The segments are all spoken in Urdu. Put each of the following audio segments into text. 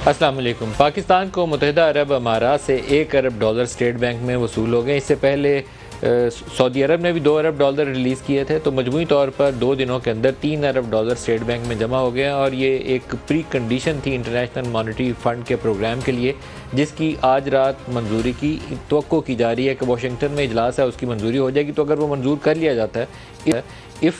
السلام علیکم۔ پاکستان کو متحدہ عرب امارات سے $1 ارب اسٹیٹ بینک میں وصول ہو گئے۔ اس سے پہلے سعودی عرب نے بھی $2 ارب ریلیز کیے تھے، تو مجموعی طور پر 2 دنوں کے اندر $3 ارب اسٹیٹ بینک میں جمع ہو گیا، اور یہ ایک پری کنڈیشن تھی انٹرنیشنل مانیٹری فنڈ کے پروگرام کے لیے، جس کی آج رات منظوری کی توقع کی جا رہی ہے کہ واشنگٹن میں اجلاس ہے، اس کی منظوری ہو جائے گی۔ تو اگر وہ منظور کر لیا جاتا ہے،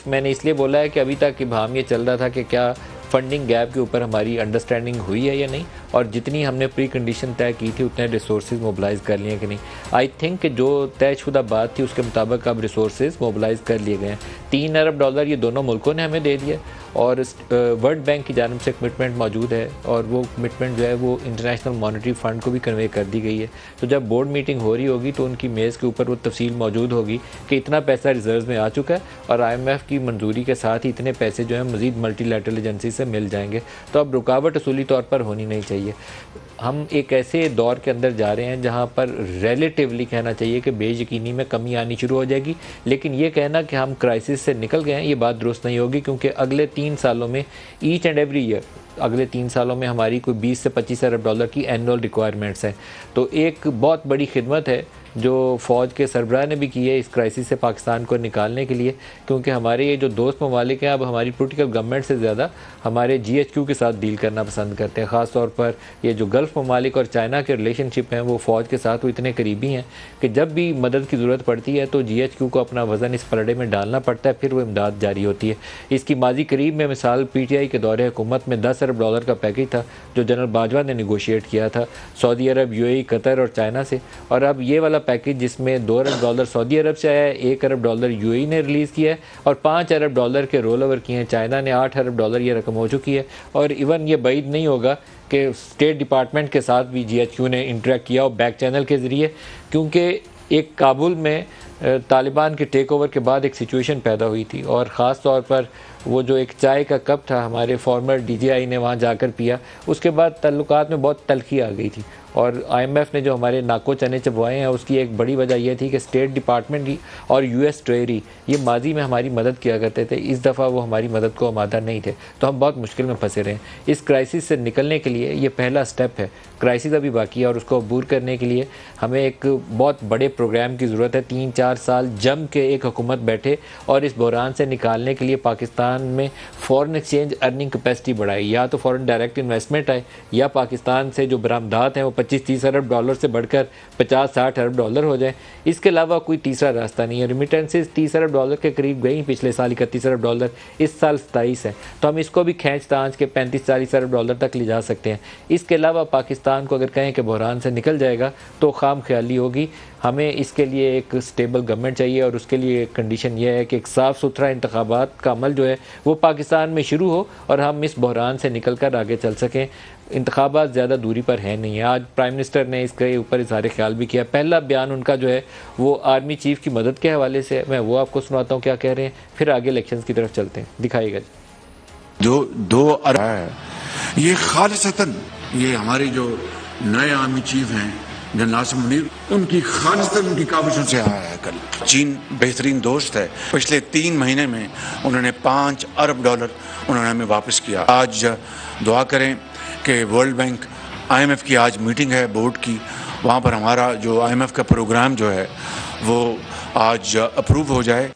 میں نے اس لیے بولا ہے کہ ابھی تک ابہام یہ چل رہا تھا کہ کیا فنڈنگ گیپ کے اوپر ہماری انڈرسٹینڈنگ ہوئی ہے یا نہیں، اور جتنی ہم نے پری کنڈیشن طے کی تھی اتنے ریسورسز موبلائز کر لیے کہ نہیں۔ آئی تھنک کہ جو طے شدہ بات تھی اس کے مطابق اب ریسورسز موبلائز کر لیے گئے ہیں۔ $3 ارب یہ دونوں ملکوں نے ہمیں دے دیا، اور ورلڈ بینک کی جانب سے کمٹمنٹ موجود ہے، اور وہ کمٹمنٹ جو ہے وہ انٹرنیشنل مانیٹری فنڈ کو بھی کنوے کر دی گئی ہے۔ تو جب بورڈ میٹنگ ہو رہی ہوگی تو ان کی میز کے اوپر وہ تفصیل موجود ہوگی کہ اتنا پیسہ ریزروز میں آ چکا ہے، اور IMF کی منظوری کے ساتھ ہی اتنے پیسے جو ہیں مزید ملٹی لیٹرل ایجنسی سے مل جائیں گے۔ تو اب رکاوٹ اصولی طور پر ہونی نہیں چاہیے۔ ہم ایک ایسے دور کے اندر جا رہے ہیں جہاں پر ریلیٹیولی کہنا چاہیے کہ بے یقینی میں کمی آنی شروع ہو جائے گی، لیکن یہ کہنا کہ ہم کرائسس سے نکل گئے ہیں یہ بات درست نہیں ہوگی، کیونکہ اگلے 3 سالوں میں ایچ اینڈ ایوری ایئر اگلے 3 سالوں میں ہماری کوئی $20 سے $25 ارب کی اینول ریکوائرمنٹس ہیں۔ تو ایک بہت بڑی خدمت ہے جو فوج کے سربراہ نے بھی کی ہے اس کرائسس سے پاکستان کو نکالنے کے لیے، کیونکہ ہمارے یہ جو دوست ممالک ہیں اب ہماری پولیٹیکل گورنمنٹ سے زیادہ ہمارے GHQ کے ساتھ ڈیل کرنا پسند کرتے ہیں۔ خاص طور پر یہ جو گلف ممالک اور چائنا کے ریلیشن شپ ہیں وہ فوج کے ساتھ وہ اتنے قریبی ہیں کہ جب بھی مدد کی ضرورت پڑتی ہے تو GHQ کو اپنا وزن اس پلڑے میں ڈالنا پڑتا ہے، پھر وہ امداد جاری ہوتی ہے۔ اس کی ماضی قریب میں مثال PTI کے دور حکومت میں $10 ارب کا پیکیج تھا جو جنرل باجوہ نے نیگوشیٹ کیا تھا سعودی عرب، UAE، قطر اور چائنا سے، اور اب یہ والا پیکیج جس میں $2 ارب سعودی عرب سے آیا ہے، $1 ارب UAE نے ریلیز کیا ہے، اور $5 ارب کے رول اوور کیے ہیں چائنا نے، $8 ارب یہ رقم ہو چکی ہے۔ اور ایون یہ بعید نہیں ہوگا کہ اسٹیٹ ڈپارٹمنٹ کے ساتھ بھی GHQ نے انٹریکٹ کیا ہو بیک چینل کے ذریعے، کیونکہ ایک کابل میں طالبان کے ٹیک اوور کے بعد ایک سچویشن پیدا ہوئی تھی، اور خاص طور پر وہ جو ایک چائے کا کپ تھا ہمارے فارمر DGI نے وہاں جا کر پیا، اس کے بعد تعلقات میں بہت تلخی آ گئی تھی، اور IMF نے جو ہمارے ناکو چنے چبوائے ہیں اس کی ایک بڑی وجہ یہ تھی کہ اسٹیٹ ڈپارٹمنٹ اور US ٹریری یہ ماضی میں ہماری مدد کیا کرتے تھے، اس دفعہ وہ ہماری مدد کو آمادہ نہیں تھے، تو ہم بہت مشکل میں پھنسے رہے ہیں۔ اس کرائسس سے نکلنے کے لیے یہ پہلا سٹیپ ہے، کرائسس ابھی باقی ہے، اور اس کو عبور کرنے کے لیے ہمیں ایک بہت بڑے پروگرام کی ضرورت ہے۔ 3-4 سال جم کے ایک حکومت بیٹھے اور اس بحران سے نکالنے کے لیے پاکستان میں فورن ایکسچینج ارننگ کیپیسٹی بڑھائے، یا تو فورن ڈائریکٹ انویسٹمنٹ آئے، یا پاکستان سے جو برآمدات ہیں وہ $25-30 ارب سے بڑھ کر $50-60 ارب ہو جائیں۔ اس کے علاوہ کوئی تیسرا راستہ نہیں ہے۔ ریمیٹنسز $30 ارب کے قریب گئی، پچھلے سال $31 ارب، اس سال 27 ہے، تو ہم اس کو بھی کھینچ تانچ کے $35-40 ارب تک لے جا سکتے ہیں۔ اس کے علاوہ پاکستان کو اگر کہیں کہ بحران سے نکل جائے گا تو خام خیالی ہوگی۔ ہمیں اس کے لیے ایک سٹیبل گورنمنٹ چاہیے، اور اس کے لیے ایک کنڈیشن یہ ہے کہ ایک صاف ستھرا انتخابات کا عمل جو ہے وہ پاکستان میں شروع ہو، اور ہم اس بحران سے نکل کر آگے چل سکیں۔ انتخابات زیادہ دوری پر ہیں نہیں ہیں۔ آج پرائم منسٹر نے اس کے اوپر اظہار خیال بھی کیا۔ پہلا بیان ان کا جو ہے وہ آرمی چیف کی مدد کے حوالے سے ہے، میں وہ آپ کو سناتا ہوں کیا کہہ رہے ہیں، پھر آگے الیکشنز کی طرف چلتے ہیں۔ دکھائیے گا جی۔ 2 ارب ہے یہ خالصتاً، یہ ہمارے جو نئے آرمی چیف ہیں جنرل ناصر منیر، ان کی خالصتاً ان کی کاوشوں سے آیا ہے۔ کل چین بہترین دوست ہے، پچھلے 3 مہینے میں انہوں نے $5 ارب انہوں نے ہمیں واپس کیا۔ آج دعا کریں کہ ورلڈ بینک IMF کی آج میٹنگ ہے بورڈ کی، وہاں پر ہمارا جو IMF کا پروگرام جو ہے وہ آج اپروو ہو جائے۔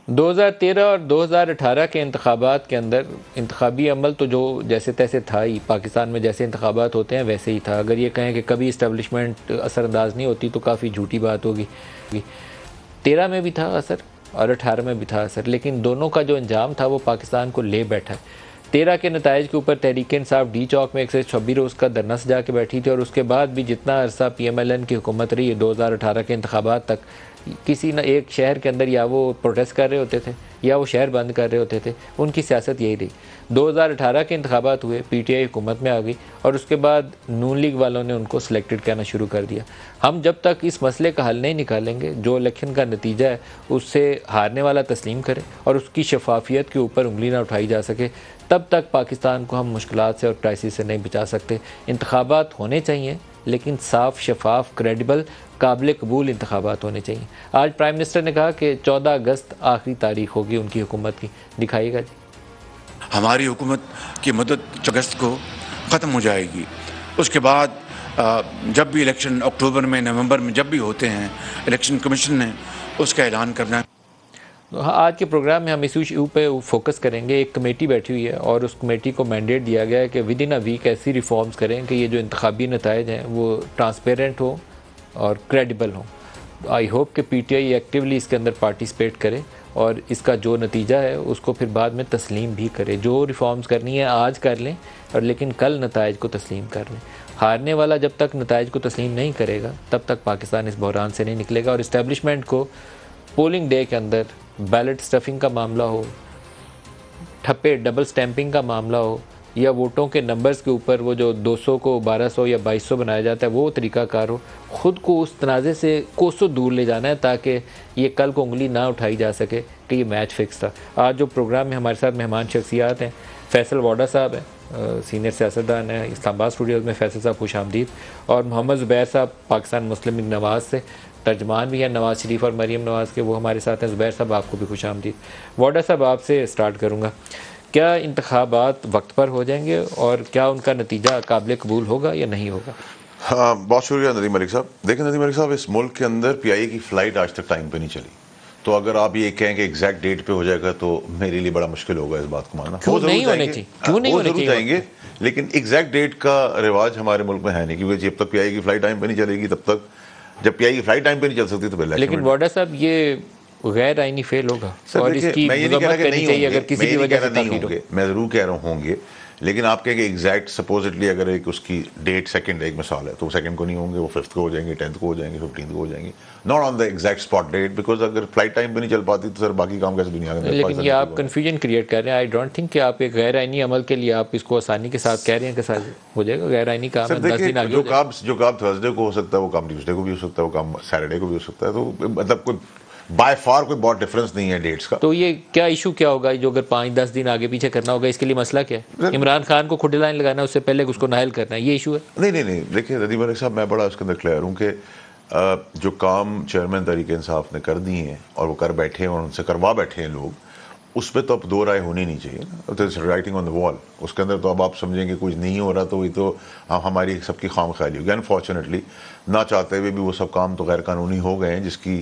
2013 اور 2018 کے انتخابات کے اندر انتخابی عمل تو جو جیسے تیسے تھا ہی، پاکستان میں جیسے انتخابات ہوتے ہیں ویسے ہی تھا۔ اگر یہ کہیں کہ کبھی اسٹیبلشمنٹ اثر انداز نہیں ہوتی تو کافی جھوٹی بات ہوگی۔ 13 میں بھی تھا اثر اور 18 میں بھی تھا اثر، لیکن دونوں کا جو انجام تھا وہ پاکستان کو لے بیٹھا ہے۔ 13 کے نتائج کے اوپر تحریک انصاف ڈی چوک میں 126 روز کا دھرنا سجا کے بیٹھی تھی، اور اس کے بعد بھی جتنا عرصہ PMLN کی حکومت رہی ہے 2018 کے انتخابات تک، کسی نہ ایک شہر کے اندر یا وہ پروٹیسٹ کر رہے ہوتے تھے یا وہ شہر بند کر رہے ہوتے تھے، ان کی سیاست یہی رہی۔ 2018 کے انتخابات ہوئے، PTI حکومت میں آ گئی، اور اس کے بعد نون لیگ والوں نے ان کو سلیکٹڈ کہنا شروع کر دیا۔ ہم جب تک اس مسئلے کا حل نہیں نکالیں گے، جو الیکشن کا نتیجہ ہے اس سے ہارنے والا تسلیم کرے اور اس کی شفافیت کے اوپر انگلی نہ اٹھائی جا سکے، تب تک پاکستان کو ہم مشکلات سے اور کرائسس سے نہیں بچا سکتے۔ انتخابات ہونے چاہیے، لیکن صاف، شفاف، کریڈیبل، قابل قبول انتخابات ہونے چاہیے۔ آج پرائم منسٹر نے کہا کہ 14 اگست آخری تاریخ ہوگی ان کی حکومت کی۔ دکھائیے گا جی۔ ہماری حکومت کی مدت اگست کو ختم ہو جائے گی. اس کے بعد جب بھی الیکشن اکتوبر میں نومبر میں جب بھی ہوتے ہیں الیکشن کمیشن نے اس کا اعلان کرنا ہے. آج کے پروگرام میں ہم اس ایشو پہ فوکس کریں گے. ایک کمیٹی بیٹھی ہوئی ہے اور اس کمیٹی کو مینڈیٹ دیا گیا ہے کہ ود ان اے ویک ایسی ریفارمز کریں کہ یہ جو انتخابی نتائج ہیں وہ ٹرانسپیرنٹ ہوں اور کریڈیبل ہوں. آئی ہوپ کہ پی ٹی آئی ایکٹیولی اس کے اندر پارٹیسپیٹ کرے اور اس کا جو نتیجہ ہے اس کو پھر بعد میں تسلیم بھی کرے. جو ریفارمز کرنی ہے آج کر لیں اور لیکن کل نتائج کو تسلیم کر لیں. ہارنے والا جب تک نتائج کو تسلیم نہیں کرے گا تب تک پاکستان اس بحران سے نہیں نکلے گا. اور اسٹیبلشمنٹ کو پولنگ ڈے کے اندر بیلٹ سٹفنگ کا معاملہ ہو, ٹھپے ڈبل سٹیمپنگ کا معاملہ ہو, یا ووٹوں کے نمبرز کے اوپر وہ جو 200 کو 1200 یا 2200 بنایا جاتا ہے وہ طریقہ کار ہو, خود کو اس تنازع سے کوسوں دور لے جانا ہے تاکہ یہ کل کو انگلی نہ اٹھائی جا سکے کہ یہ میچ فکس تھا. آج جو پروگرام میں ہمارے ساتھ مہمان شخصیات ہیں, فیصل واڈا صاحب ہیں, سینئر سیاستدان ہیں اسلام آباد اسٹوڈیوز میں. فیصل صاحب خوش آمدید. اور محمد زبیر صاحب پاکستان مسلم لیگ نواز سے ترجمان بھی ہیں نواز شریف اور مریم نواز کے, وہ ہمارے ساتھ ہیں. زبیر صاحب آپ کو بھی خوش آمدید. واڈا صاحب آپ سے سٹارٹ کروں گا. کیا انتخابات وقت پر ہو جائیں گے اور کیا ان کا نتیجہ قابل قبول ہوگا یا نہیں ہوگا؟ ہاں, بہت شکریہ ندیم ملک صاحب. دیکھیں ندیم ملک صاحب, اس ملک کے اندر پی آئی اے کی فلائٹ آج تک ٹائم پہ نہیں چلی, تو اگر آپ یہ کہیں کہ ایگزیکٹ ڈیٹ پہ ہو جائے گا تو میرے لیے بڑا مشکل ہوگا اس بات کو ماننا. کیوں نہیں ہونے چاہیے؟ کیوں نہیں ہونے چاہیے؟ جائیں گے, لیکن ایگزیکٹ ڈیٹ کا رواج ہمارے ملک میں ہے نہیں, کیونکہ جب تک پی آئی اے کی فلائٹ ٹائم پہ نہیں چلے گی تب تک, جب پی آئی اے کی فلائٹ ٹائم پہ نہیں چل سکتی تو پھر لیکن واڈا صاحب یہ غیر آئینی فیل ہوگا اور اس کی مذمت کرنی چاہیے اگر کسی بھی وجہ سے تاخیر ہو. میں ضرور کہہ رہا ہوں گے, لیکن آپ کہیں کہ ایگزیکٹ سپوزٹلی اگر ایک اس کی ڈیٹ سیکنڈ ایک مثال ہے تو وہ سیکنڈ کو نہیں ہوں گے, وہ 5th کو ہو جائیں گے, 10th کو ہو جائیں گے, 15th کو ہو جائیں گے, not on the exact spot date, because اگر فلائٹ ٹائم پہ نہیں چل پاتی تو سر باقی کام کیسے دنیا میں. لیکن یہ آپ کنفیوژن کریٹ کر رہے ہیں. آئی ڈونٹ تھنک کہ آپ ایک غیر آئینی عمل کے لیے آپ اس کو آسانی کے ساتھ کہہ رہے ہیں کہ ساتھ ہو جائے گا. غیر آئینی کام ہے 10 دن آگے جو کام تھرسڈے کو ہو سکتا ہے وہ کام ٹیوزڈے کو بھی ہو سکتا ہے, وہ کام سیٹرڈے کو بھی ہو سکتا ہے, تو مطلب کوئی بائی فار کوئی بہت ڈفرینس نہیں ہے ڈیٹس کا. تو یہ کیا ایشو کیا ہوگا جو اگر 5-10 دن آگے پیچھے کرنا ہوگا, اس کے لیے مسئلہ کیا ہے؟ عمران خان کو کھڈے لائن لگانا ہے, اس سے پہلے اس کو نااہل کرنا ہے, یہ ایشو ہے؟ نہیں, دیکھیں ندیم ملک صاحب, میں بڑا اس کے اندر کلیئر ہوں کہ جو کام چیئرمین تحریک انصاف نے کر دی ہیں اور وہ کر بیٹھے ہیں اور ان سے کروا بیٹھے ہیں لوگ, اس پہ تو اب دو رائے ہونی نہیں چاہیے. رائٹنگ آن دا وال, اس کے اندر تو اب آپ سمجھیں کہ کچھ نہیں ہو رہا تو وہی تو ہماری سب کی خام خیالی ہوگی. انفارچونیٹلی نہ چاہتے ہوئے بھی وہ سب کام تو غیر قانونی ہو گئے ہیں, جس کی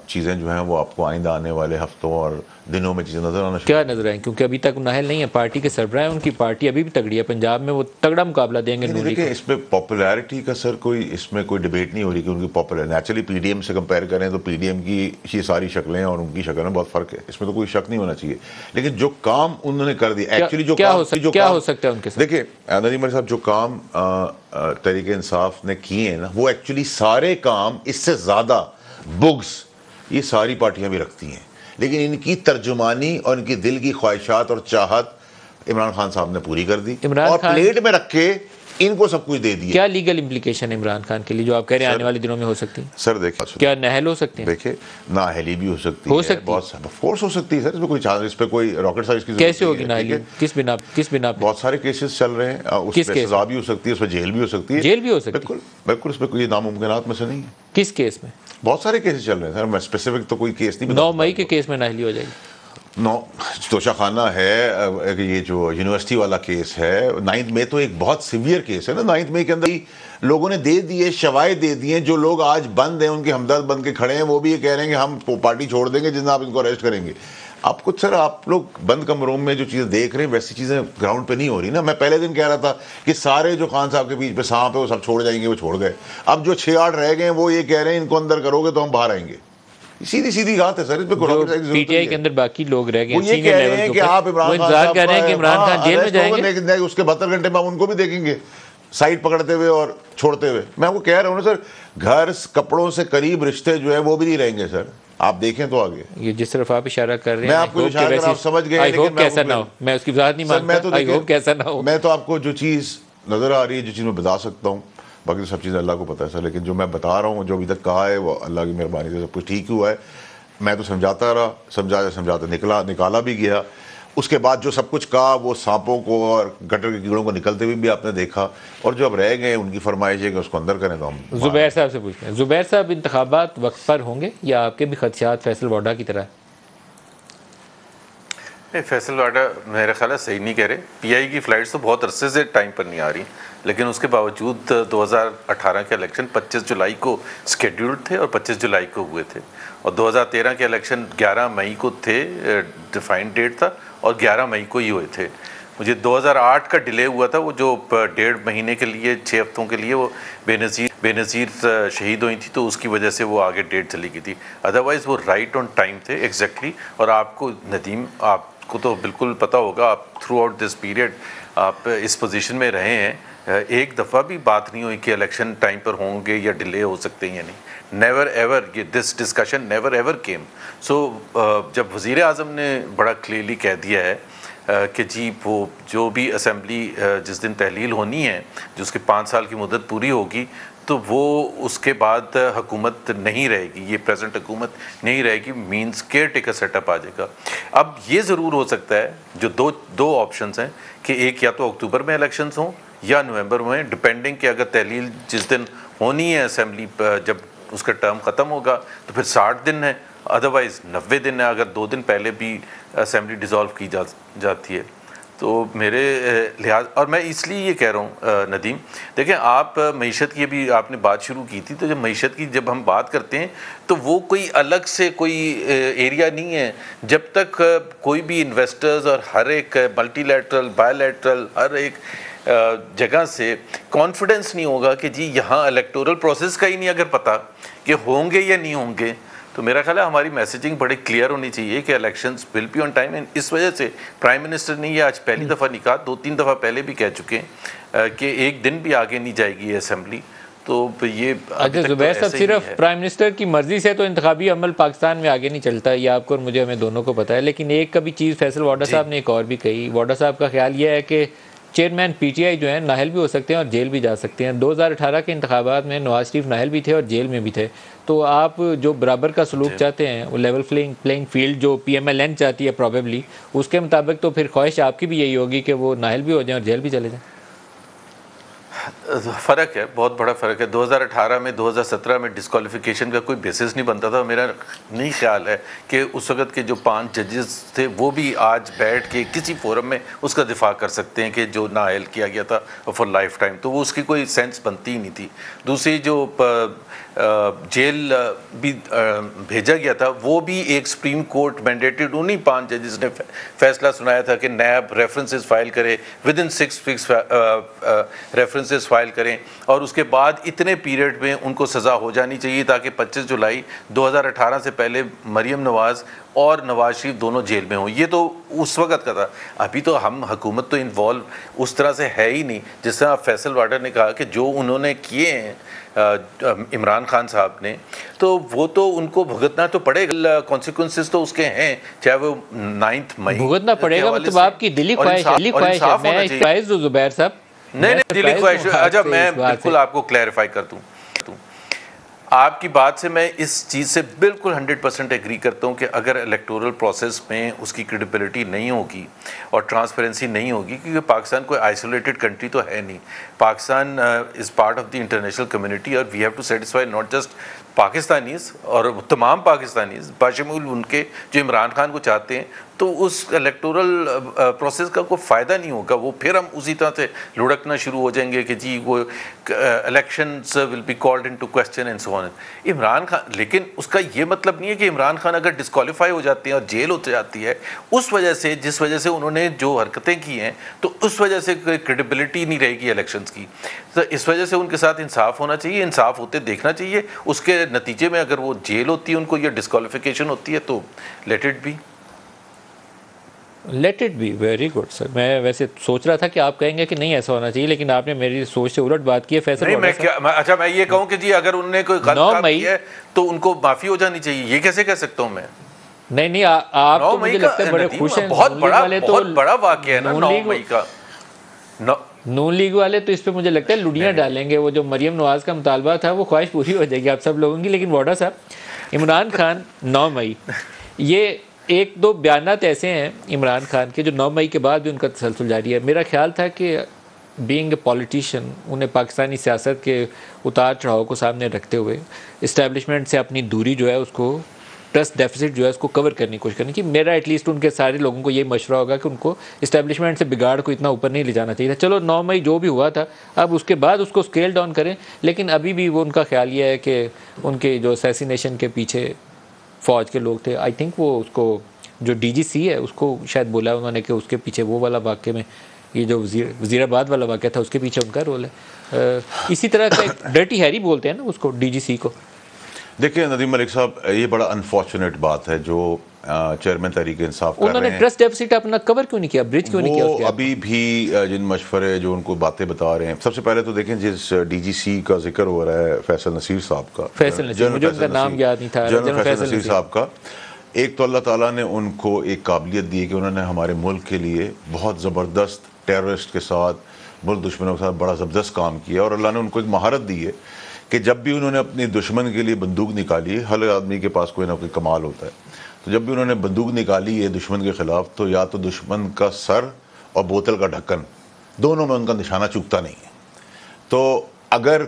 چیزیں جو ہیں وہ آپ کو آئندہ آنے والے ہفتوں اور دنوں میں چیزیں نظر آنا کیا نظر آئیں, کیونکہ ابھی تک نااہل نہیں ہے. پارٹی کے سربراہ ہیں, ان کی پارٹی ابھی بھی تگڑی ہے, پنجاب میں وہ تگڑا مقابلہ دیں گے نوری کو. اس میں پاپولیرٹی کا سر اس میں کوئی ڈبیٹ نہیں ہو رہی کہ ان کی popular, naturally P D M سے کمپیئر کریں تو پی ڈی ایم کی یہ ساری شکلیں اور ان کی شکل میں بہت فرق ہے, اس میں تو کوئی شک نہیں ہونا چاہیے. لیکن جو کام انہوں نے کر دیا ایکچولی, جو کیا ہو سکتا ہے ان کے ساتھ؟ دیکھیں ندیم ملک صاحب, جو کام تحریک انصاف نے کیے ہیں نا, وہ ایکچولی سارے کام اس سے زیادہ بغض یہ ساری پارٹیاں بھی رکھتی ہیں, لیکن ان کی ترجمانی اور ان کی دل کی خواہشات اور چاہت عمران خان صاحب نے پوری کر دی اور پلیٹ میں رکھ کے ان کو سب کچھ دے دیا. کیا لیگل امپلیکیشن ہے عمران خان کے لیے جو آپ کہہ رہے ہیں آنے والے دنوں میں ہو سکتی ہیں؟ سر دیکھیں, کیا نااہل ہو سکتے ہیں؟ دیکھیں نااہلی بھی ہو سکتی ہے, بہت فورس ہو سکتی ہے سر, اس میں کوئی چانس, اس پہ کوئی راکٹ سائنس کی ضرورت کیسے ہوگی نااہلی, کس بنا پہ؟ بہت سارے کیسز چل رہے ہیں, اس پہ سزا بھی ہو سکتی ہے, اس پہ جیل بھی ہو سکتی ہے. جیل بھی ہو سکتی ہے؟ بالکل, اس پہ کوئی ناممکنات میں سے نہیں ہے. کس کیس میں؟ بہت سارے کیسز چل رہے ہیں سر, میں اسپیسیفک تو کوئی کیس نہیں. 9 مئی کے کیس میں نااہلی ہو جائے گی. توشہ خانہ ہے, یہ جو یونیورسٹی والا کیس ہے, 9 مئی تو ایک بہت سیویئر کیس ہے نا. 9 مئی کے اندر لوگوں نے دے دیے, شواہد دے دیے, جو لوگ آج بند ہیں ان کے ہمدرد بن کے کھڑے ہیں, وہ بھی یہ کہہ رہے ہیں کہ ہم پارٹی چھوڑ دیں گے جس دن آپ ان کو اریسٹ کریں گے. آپ کچھ سر, آپ لوگ بند کمروں میں جو چیزیں دیکھ رہے ہیں ویسی چیزیں گراؤنڈ پہ نہیں ہو رہی نا. میں پہلے دن کہہ رہا تھا کہ سارے جو خان صاحب کے بیچ پہ سانپ ہے وہ سب چھوڑ جائیں گے, وہ چھوڑ گئے. اب جو 6-8 رہ گئے ہیں وہ یہ کہہ رہے ہیں ان کو اندر کرو گے تو ہم باہر آئیں گے. سیدھی بات ہے سر, اس پہ پی ٹی آئی کے اندر باقی لوگ رہ گئے, وہ یہ کہہ رہے ہیں کہ آپ عمران خان جیل میں جائیں گے, اس کے 72 گھنٹے میں ان کو بھی دیکھیں گے سائٹ پکڑتے ہوئے اور چھوڑتے ہوئے. میں آپ کو کہہ رہا ہوں نا سر, گھر کپڑوں سے قریب رشتے جو ہیں وہ بھی نہیں رہیں گے سر, آپ دیکھیں تو آگے. یہ جس طرف آپ اشارہ کر رہے ہیں, میں آپ کو اشارہ کر آپ سمجھ گئے, لیکن کیسا نہ ہو, میں اس کی وضاحت نہیں مانتا, آئی ہوپ کیسا نہ ہو. میں تو آپ کو جو چیز نظر آ رہی ہے, جو چیز میں بتا سکتا ہوں, باقی تو سب چیزیں اللہ کو پتہ ہے سر, لیکن جو میں بتا رہا ہوں, جو ابھی تک کہا ہے وہ اللہ کی مہربانی سے سب کچھ ٹھیک ہوا ہے. میں تو سمجھاتا رہا, سمجھاتے نکالا بھی گیا. اس کے بعد جو سب کچھ کہا وہ سانپوں کو اور گٹر کے کیڑوں کو نکلتے ہوئے بھی آپ نے دیکھا, اور جو اب رہ گئے ان کی فرمائش ہے کہ اس کو اندر کریں. تو ہم زبیر صاحب سے پوچھتے ہیں, زبیر صاحب انتخابات وقت پر ہوں گے یا آپ کے بھی خدشات فیصل واڈا کی طرح؟ فیصل واڈا میرا خیال ہے صحیح نہیں کہہ رہے. پی آئی کی فلائٹس تو بہت عرصے سے ٹائم پر نہیں آ رہی, لیکن اس کے باوجود 2018 کے الیکشن 25 جولائی کو اسکیڈیولڈ تھے اور 25 جولائی کو ہوئے تھے, اور 2013 کے الیکشن 11 مئی کو تھے, ڈیفائنڈ ڈیٹ تھا, اور 11 مئی کو ہی ہوئے تھے. مجھے 2008 کا ڈیلے ہوا تھا, وہ جو 1.5 مہینے کے لیے 6 ہفتوں کے لیے وہ بے نظیر شہید ہوئی تھی, تو اس کی وجہ سے وہ آگے ڈیٹ چلی گئی تھی. ادروائز وہ رائٹ آن ٹائم تھے ایگزیکٹلی. اور آپ کو ندیم, آپ کو تو بالکل پتہ ہوگا, آپ تھرو آؤٹ دس پیریڈ آپ اس پوزیشن میں رہے ہیں, ایک دفعہ بھی بات نہیں ہوئی کہ الیکشن ٹائم پر ہوں گے یا ڈیلے ہو سکتے ہیں یا نہیں. نیور ایور, یہ this discussion never ever came. So جب وزیر اعظم نے بڑا کلیئرلی کہہ دیا ہے کہ جی وہ جو بھی اسمبلی جس دن تحلیل ہونی ہے, جو اس کے 5 سال کی مدت پوری ہوگی, تو وہ اس کے بعد حکومت نہیں رہے گی, یہ پریزنٹ حکومت نہیں رہے گی, means caretaker set up آ جائے گا. اب یہ ضرور ہو سکتا ہے, جو دو آپشنز ہیں, کہ ایک یا تو اکتوبر میں الیکشنز ہوں یا نومبر میں, ڈپینڈنگ کہ اگر تحلیل جس دن ہونی ہے اسمبلی, جب اس کا ٹرم ختم ہوگا تو پھر 60 دن ہے, ادروائز 90 دن ہے, اگر 2 دن پہلے بھی اسمبلی ڈیزالو کی جاتی ہے. تو میرے لحاظ, اور میں اس لیے یہ کہہ رہا ہوں ندیم, دیکھیں آپ معیشت کی بھی آپ نے بات شروع کی تھی, تو جب معیشت کی جب ہم بات کرتے ہیں تو وہ کوئی الگ سے کوئی ایریا نہیں ہے. جب تک کوئی بھی انویسٹرز اور ہر ایک ملٹی لیٹرل بائی لیٹرل ہر ایک جگہ سے کانفیڈنس نہیں ہوگا کہ جی یہاں الیکٹورل پروسیس کا ہی نہیں اگر پتہ کہ ہوں گے یا نہیں ہوں گے, تو میرا خیال ہے ہماری میسیجنگ بڑی کلیئر ہونی چاہیے کہ elections will be on time. اس وجہ سے پرائم منسٹر نے یہ آج پہلی دفعہ نہیں کہا, 2-3 دفعہ پہلے بھی کہہ چکے ہیں کہ ایک دن بھی آگے نہیں جائے گی یہ اسمبلی. تو یہ زبیر صاحب, صرف پرائم منسٹر کی مرضی سے تو انتخابی عمل پاکستان میں آگے نہیں چلتا, یہ آپ کو اور مجھے ہمیں دونوں کو پتہ ہے. لیکن ایک کبھی چیز فیصل واڈا صاحب نے ایک اور بھی کہی. واڈا صاحب کا خیال یہ ہے کہ چیئرمین پی ٹی آئی جو ہیں نااہل بھی ہو سکتے ہیں اور جیل بھی جا سکتے ہیں. 2018 کے انتخابات میں نواز شریف نااہل بھی تھے اور جیل میں بھی تھے. تو آپ جو برابر کا سلوک چاہتے ہیں, وہ لیول پلینگ فیلڈ جو پی ایم ایل این چاہتی ہے پروبیبلی, اس کے مطابق تو پھر خواہش آپ کی بھی یہی ہوگی کہ وہ نااہل بھی ہو جائیں اور جیل بھی چلے جائیں. فرق ہے, بہت بڑا فرق ہے. 2018 میں 2017 میں ڈسکوالیفیکیشن کا کوئی بیسس نہیں بنتا تھا. میرا نہیں خیال ہے کہ اس وقت کے جو 5 ججز تھے وہ بھی آج بیٹھ کے کسی فورم میں اس کا دفاع کر سکتے ہیں کہ جو نااہل کیا گیا تھا فار لائف ٹائم, تو وہ اس کی کوئی سینس بنتی ہی نہیں تھی. دوسری جو جیل بھی بھیجا گیا تھا وہ بھی ایک سپریم کورٹ مینڈیٹڈ, انہیں 5 ججز نے فیصلہ سنایا تھا کہ نیب ریفرنسز فائل کرے, within 6 weeks references file کریں, اور اس کے بعد اتنے پیریڈ میں ان کو سزا ہو جانی چاہیے تاکہ 25 جولائی 2018 سے پہلے مریم نواز اور نواز شریف دونوں جیل میں ہوں. یہ تو اس وقت کا تھا. ابھی تو ہم حکومت تو انوالو اس طرح سے ہے ہی نہیں. جس طرح فیصل واڈر نے کہا کہ جو انہوں نے کیے ہیں عمران خان صاحب نے, تو وہ تو ان کو بھگتنا تو پڑے گا, کانسیکوینسز تو اس کے ہیں, چاہے وہ 9 مئی بھگتنا پڑے گا. مطلب آپ کی دلی خواہش ہے. میں خواہش ہوں زبیر صاحب, نہیں دلی خواہش. اچھا میں بالکل آپ کو کلیریفائی کر دوں, آپ کی بات سے میں اس چیز سے بالکل 100% ایگری کرتا ہوں کہ اگر الیکٹورل پروسیس میں اس کی کریڈیبلٹی نہیں ہوگی اور ٹرانسپیرنسی نہیں ہوگی, کیونکہ پاکستان کوئی آئسولیٹڈ کنٹری تو ہے نہیں. Pakistan is part of the international community, اور we have to satisfy not just Pakistanis اور تمام پاکستانیز باشمول ان کے جو عمران خان کو چاہتے ہیں. تو اس الیکٹورل پروسیس کا کوئی فائدہ نہیں ہوگا. وہ پھر ہم اسی طرح سے لڑکنا شروع ہو جائیں گے کہ جی وہ elections will be called into question and so on. Imran Khan, لیکن اس کا یہ مطلب نہیں ہے کہ عمران خان اگر ڈسکوالیفائی ہو جاتے ہیں اور جیل ہو جاتی ہے اس وجہ سے, جس وجہ سے انہوں نے جو حرکتیں کی ہیں, تو اس وجہ سے کریڈیبلٹی نہیں رہے گی الیکشنز کی. تو اس وجہ سے ان کے ساتھ انصاف ہونا چاہیے, انصاف ہوتے دیکھنا چاہیے. اس کے نتیجے میں اگر وہ جیل ہوتی ہے ان کو, یا ڈسکوالیفیکیشن ہوتی ہے, تو let it be. Let it be. Very good sir. میں ویسے سوچ رہا تھا کہ آپ کہیں گے کہ نہیں ایسا ہونا چاہیے, لیکن آپ نے میری سوچ سے الٹ بات کی ہے. فیصل اچھا میں یہ کہوں کہ جی اگر انہوں نے کوئی غلط کام کیا ہے تو ان کو معافی ہو جانی چاہیے, یہ کیسے کہہ سکتا ہوں میں؟ نہیں آپ تو مجھے لگتا ہے بڑے خوش ہیں. بہت بڑا واقعہ ہے نا 9 مئی کا. نون لیگ والے تو اس پہ مجھے لگتا ہے لڑیاں ڈالیں گے. وہ جو مریم نواز کا مطالبہ تھا وہ خواہش پوری ہو جائے گی آپ سب لوگوں کی. لیکن واڈا صاحب, عمران خان 9 مئی, یہ 1-2 بیانات ایسے ہیں عمران خان کے جو 9 مئی کے بعد بھی ان کا تسلسل جاری ہے. میرا خیال تھا کہ بینگ اے پولیٹیشین, انہیں پاکستانی سیاست کے اتار چڑھاؤ کو سامنے رکھتے ہوئے اسٹیبلشمنٹ سے اپنی دوری جو ہے اس کو ٹرسٹ ڈیفیسٹ جو ہے اس کو کور کرنے کی کوشش کرنی چاہیے. میرا ایٹ لیسٹ ان کے سارے لوگوں کو یہ مشورہ ہوگا کہ ان کو اسٹیبلشمنٹ سے بگاڑ کو اتنا اوپر نہیں لے جانا چاہیے. چلو 9 مئی جو بھی ہوا تھا اب اس کے بعد اس کو اسکیل ڈاؤن کریں, لیکن ابھی بھی وہ ان کا خیال یہ ہے کہ ان کے جو اسیسینیشن کے پیچھے فوج کے لوگ تھے, آئی تھنک وہ اس کو جو ڈی جی سی ہے اس کو شاید بولا انہوں نے کہ اس کے پیچھے وہ والا واقعے میں یہ جو وزیر آباد والا واقعہ تھا اس کے پیچھے ان کا رول ہے. اسی طرح کا ایک ڈرٹی ہیری بولتے ہیں نا اس کو, ڈی جی سی کو. دیکھیں ندیم ملک صاحب, یہ بڑا انفارچونیٹ بات ہے جو چیئرمین تحریک انصاف کر رہے ہیں. انہوں نے ٹرسٹ ڈیفیسٹ اپنا کور کیوں نہیں کیا, برج کیوں نہیں کیا؟ وہ ابھی بھی جن مشورے جو ان کو باتیں بتا رہے ہیں, سب سے پہلے تو دیکھیں جس ڈی جی سی کا ذکر ہو رہا ہے فیصل نصیر صاحب کا, فیصل نصیر, مجھے ان کا نام یاد نہیں تھا, جنرل فیصل نصیر صاحب کا. ایک تو اللہ تعالیٰ نے ان کو ایک قابلیت دی کہ انہوں نے ہمارے ملک کے لیے بہت زبردست ٹیررسٹ کے ساتھ, ملک دشمنوں کے ساتھ بڑا زبردست کام کیا, اور اللہ نے ان کو ایک مہارت دی ہے کہ جب بھی انہوں نے اپنی دشمن کے لیے بندوق نکالی, ہر آدمی کے پاس کوئی نہ کوئی کمال ہوتا ہے, تو جب بھی انہوں نے بندوق نکالی ہے دشمن کے خلاف, تو یا تو دشمن کا سر اور بوتل کا ڈھکن دونوں میں ان کا نشانہ چوکتا نہیں ہے. تو اگر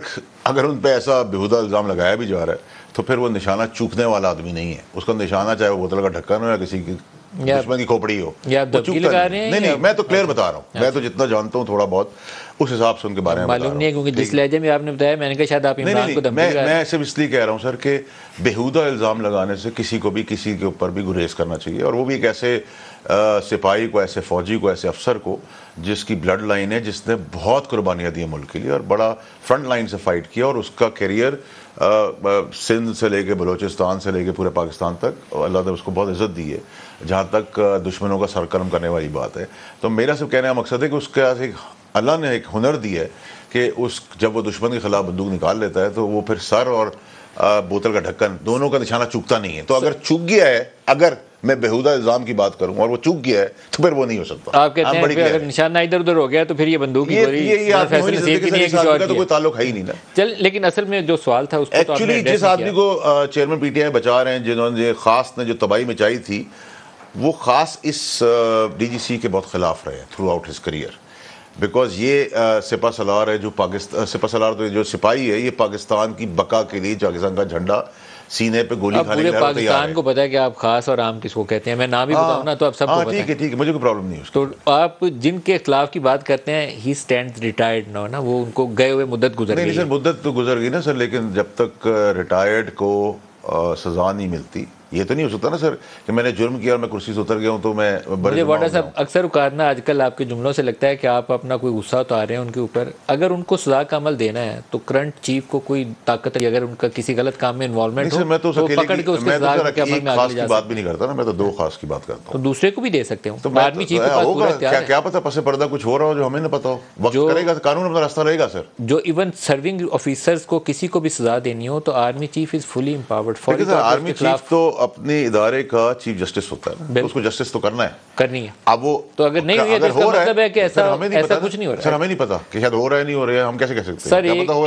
ان پہ ایسا بیہودہ الزام لگایا بھی جا رہا ہے تو پھر وہ نشانہ چوکنے والا آدمی نہیں ہے. اس کا نشانہ چاہے وہ بوتل کا ڈھکن ہو یا کسی کی دشمن کی کھوپڑی ہو, نہیں, میں تو کلیئر بتا رہا ہوں, میں تو جتنا جانتا ہوں تھوڑا بہت اس حساب سے ان کے بارے میں معلوم نہیں ہے, کیونکہ جس لہجے میں آپ نے بتایا میں نے کہا شاید آپ عمران کو دھمکی دے. میں صرف اس لیے کہہ رہا ہوں سر کہ بیہودہ الزام لگانے سے کسی کو بھی کسی کے اوپر بھی گریز کرنا چاہیے, اور وہ بھی ایک ایسے سپاہی کو, ایسے فوجی کو, ایسے افسر کو جس کی بلڈ لائن ہے, جس نے بہت قربانیاں دی ہیں ملک کے لیے اور بڑا فرنٹ لائن سے فائٹ کیا, اور اس کا کیریئر سندھ سے لے کے بلوچستان سے لے کے پورے پاکستان تک اللہ نے اس کو بہت عزت دی ہے, جہاں تک دشمنوں کا سر قلم کرنے والی بات ہے. تو میرا صرف کہنے کا مقصد ہے کہ اس کے اللہ نے ایک ہنر دی ہے کہ جب وہ دشمن کے خلاف بندوق نکال لیتا ہے تو وہ پھر سر اور بوتل کا ڈھکن دونوں کا نشانہ چوکتا نہیں ہے. تو اگر چوک گیا ہے, اگر میں بیہودہ الزام کی بات کروں اور وہ چوک گیا ہے تو پھر وہ نہیں ہو سکتا. آپ کہتے ہیں اگر نشانہ ادھر ادھر ہو گیا تو پھر یہ بندوق کی کوئی تعلق ہے ہی نہیں نا. چل, لیکن اصل میں جو سوال تھا اس کو ایکچولی جس آدمی کو چیئرمین پی ٹی آئی بچا رہے ہیں, جنہوں نے خاص نے جو تباہی مچائی تھی, وہ خاص اس ڈی جی سی کے بہت خلاف رہے through out his career, because یہ سپہ سالار ہے جو سپہ سالار تو جو سپاہی ہے, یہ پاکستان کی بقا کے لیے پاکستان کا جھنڈا سینے پہ گولی کھانے کے لیے تیار ہے. پاکستان کو پتا ہے کہ آپ خاص اور عام کس کو کہتے ہیں, میں نام بھی بتاؤں نا تو آپ سب کو پتہ ہے. ٹھیک ہے, مجھے کوئی پرابلم نہیں ہے. تو آپ جن کے خلاف کی بات کرتے ہیں, ہی اسٹینڈز ریٹائرڈ نو نا, وہ ان کو گئے ہوئے مدت گزر گئی. نہیں سر, مدت تو گزر گئی نا سر, لیکن جب تک ریٹائرڈ کو سزا نہیں ملتی, یہ تو نہیں ہو سکتا نا سر کہ میں نے جرم کیا اور میں کرسی سے اتر گیا ہوں تو میں مجھے واٹا صاحب اکثر اوقات نا آج کل آپ کے جملوں سے لگتا ہے کہ آپ اپنا کوئی غصہ اتار رہے ہیں ان کے اوپر. اگر ان کو سزا کا عمل دینا ہے تو کرنٹ چیف کو کوئی طاقت ہے, اگر ان کا کسی غلط کام میں انوالومنٹ ہو تو پکڑ کے اس کے سزا کے عمل میں آگے لے جا بات بھی نہیں کرتا نا, میں تو 2 خاص کی بات کرتا ہوں. تو دوسرے کو بھی دے سکتے ہوں, آرمی چیف کے پاس پورا اختیار ہے. کیا پتہ پس پردہ کچھ ہو رہا ہو جو ہمیں نہ پتا ہو, وقت کرے گا, قانون اپنا راستہ رہے گا سر. جو ایون سرونگ آفیسرز کو کسی کو بھی سزا دینی ہو تو آرمی چیف از فلی امپاورڈ. آرمی چیف تو اپنے ادارے کا چیف جسٹس ہوتا ہے, اس کو جسٹس تو کرنا ہے. اب وہ تو اگر نہیں ہوئی ہے تو اس کا مطلب ہے کہ ایسا کچھ نہیں ہو رہا. سر ہمیں نہیں پتا کہ شاید ہو رہا ہے نہیں ہو رہا ہے, ہم کیسے کہہ سکتے ہیں. سر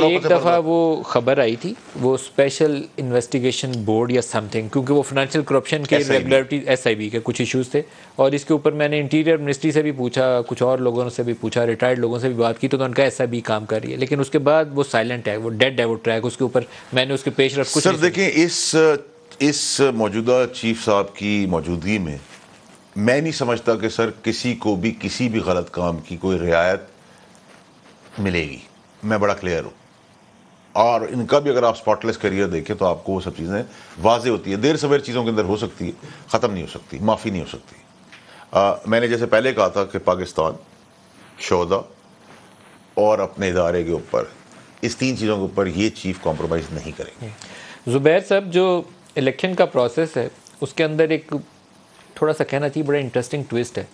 ایک دفعہ وہ خبر آئی تھی, وہ اسپیشل انویسٹیگیشن بورڈ یا سم تھنگ, کیونکہ وہ فائنینشیل کرپشن کے ریگولرٹی SIB کے کچھ ایشوز تھے, اور اس کے اوپر میں نے انٹیریئر منسٹری سے بھی پوچھا, کچھ اور لوگوں سے بھی پوچھا, ریٹائرڈ لوگوں سے بھی بات کی, تو ان کا SIB کام کر رہی ہے, لیکن اس کے بعد وہ سائلنٹ ہے, وہ ڈیڈ ہے وہ ٹریک, اس کے اوپر میں نے اس کے پیش رفت کچھ. سر دیکھیں اس موجودہ چیف صاحب کی موجودگی میں نہیں سمجھتا کہ سر کسی کو بھی کسی بھی غلط کام کی کوئی رعایت ملے گی. میں بڑا کلیئر ہوں, اور ان کا بھی اگر آپ اسپاٹ لیس کیریئر دیکھیں تو آپ کو وہ سب چیزیں واضح ہوتی ہیں. دیر سویر چیزوں کے اندر ہو سکتی ہے, ختم نہیں ہو سکتی, معافی نہیں ہو سکتی. میں نے جیسے پہلے کہا تھا کہ پاکستان شہدا اور اپنے ادارے کے اوپر, اس 3 چیزوں کے اوپر یہ چیف کمپرومائز نہیں کریں گے. زبیر صاحب, جو الیکشن کا پروسیس ہے اس کے اندر ایک تھوڑا سا کہنا چاہیے بڑا انٹرسٹنگ ٹویسٹ ہے.